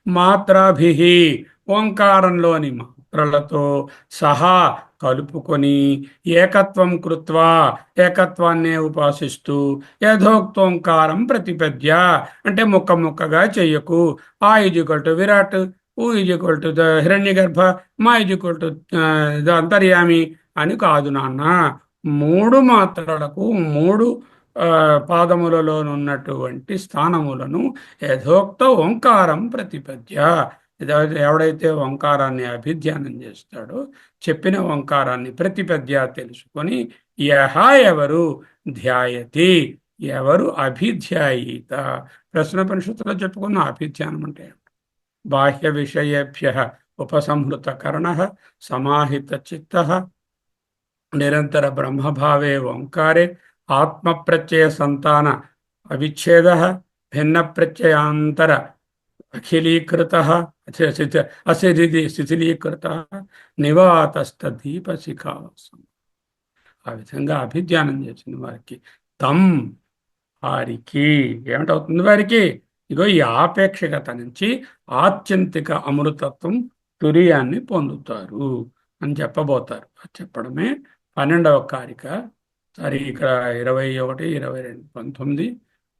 మాత్రాభి ఓంకారంలోని మాత్రలతో సహా కలుపుకొని ఏకత్వం కృత్వా ఏకత్వాన్నే ఉపాసిస్తూ యథోక్తోంకారం ప్రతిపద్య అంటే ముక్క ముక్కగా చెయ్యకు. ఆ ఈజ్ఈక్వల్ టు విరాట్, ఊ ఈజ్ఈక్వల్ టు ద హిరణ్యగర్భ, మా ఈజ్ఈక్వల్ టు ద అంతర్యామి అని కాదు నాన్న. 3 మాత్రలకు 3 పాదములలోనున్నటువంటి స్థానములను యథోక్త ఓంకారం ప్రతిపద్య. ఎవడైతే ఓంకారాన్ని అభిధ్యానం చేస్తాడో చెప్పిన ఓంకారాన్ని ప్రతిపద్య తెలుసుకొని యహ ఎవరు ధ్యాయతి ఎవరు అభిధ్యాయీత. ప్రశ్నోపనిషత్తులో చెప్పుకున్న అభిధ్యానం అంటే బాహ్య విషయేభ్య ఉపసంహృత కరణ సమాహిత చిత్త నిరంతర బ్రహ్మభావే ఓంకారే ఆత్మ ప్రత్యయ సంతాన అవిచ్ఛేద భిన్న ప్రత్యయాంతర అఖిలీకృత శిథిలీకృత నివాతస్థ దీపశిఖాసం. ఆ విధంగా అభిధ్యానం చేసిన వారికి తం వారికి ఏమిటవుతుంది? వారికి ఇగో ఈ ఆపేక్షకత నుంచి ఆత్యంతిక అమృతత్వం తురియాన్ని పొందుతారు అని చెప్పబోతారు. చెప్పడమే 12వ కారిక. సరే, ఇక్కడ 21, 22, 19,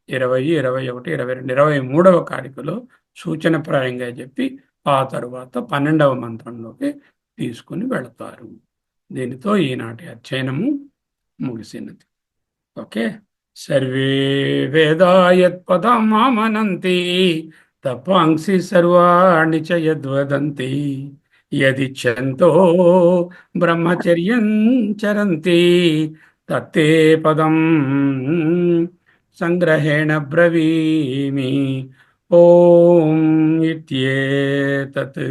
20, 21, 22, 23వ కారికలో సూచనప్రాయంగా చెప్పి ఆ తరువాత 12వ మంత్రంలోకి తీసుకుని వెళతారు. దీనితో ఈనాటి అధ్యయనము ముగిసినది. ఓకే. సర్వే వేదా యత్పదమామనంతి తపాంసి సర్వాణి చ యద్వదంతి యదిచ్ఛంతో బ్రహ్మచర్యం చరంతి తత్తే పదం సంగ్రహేణ బ్రవీమి. ఓం ఇత్యేతత్.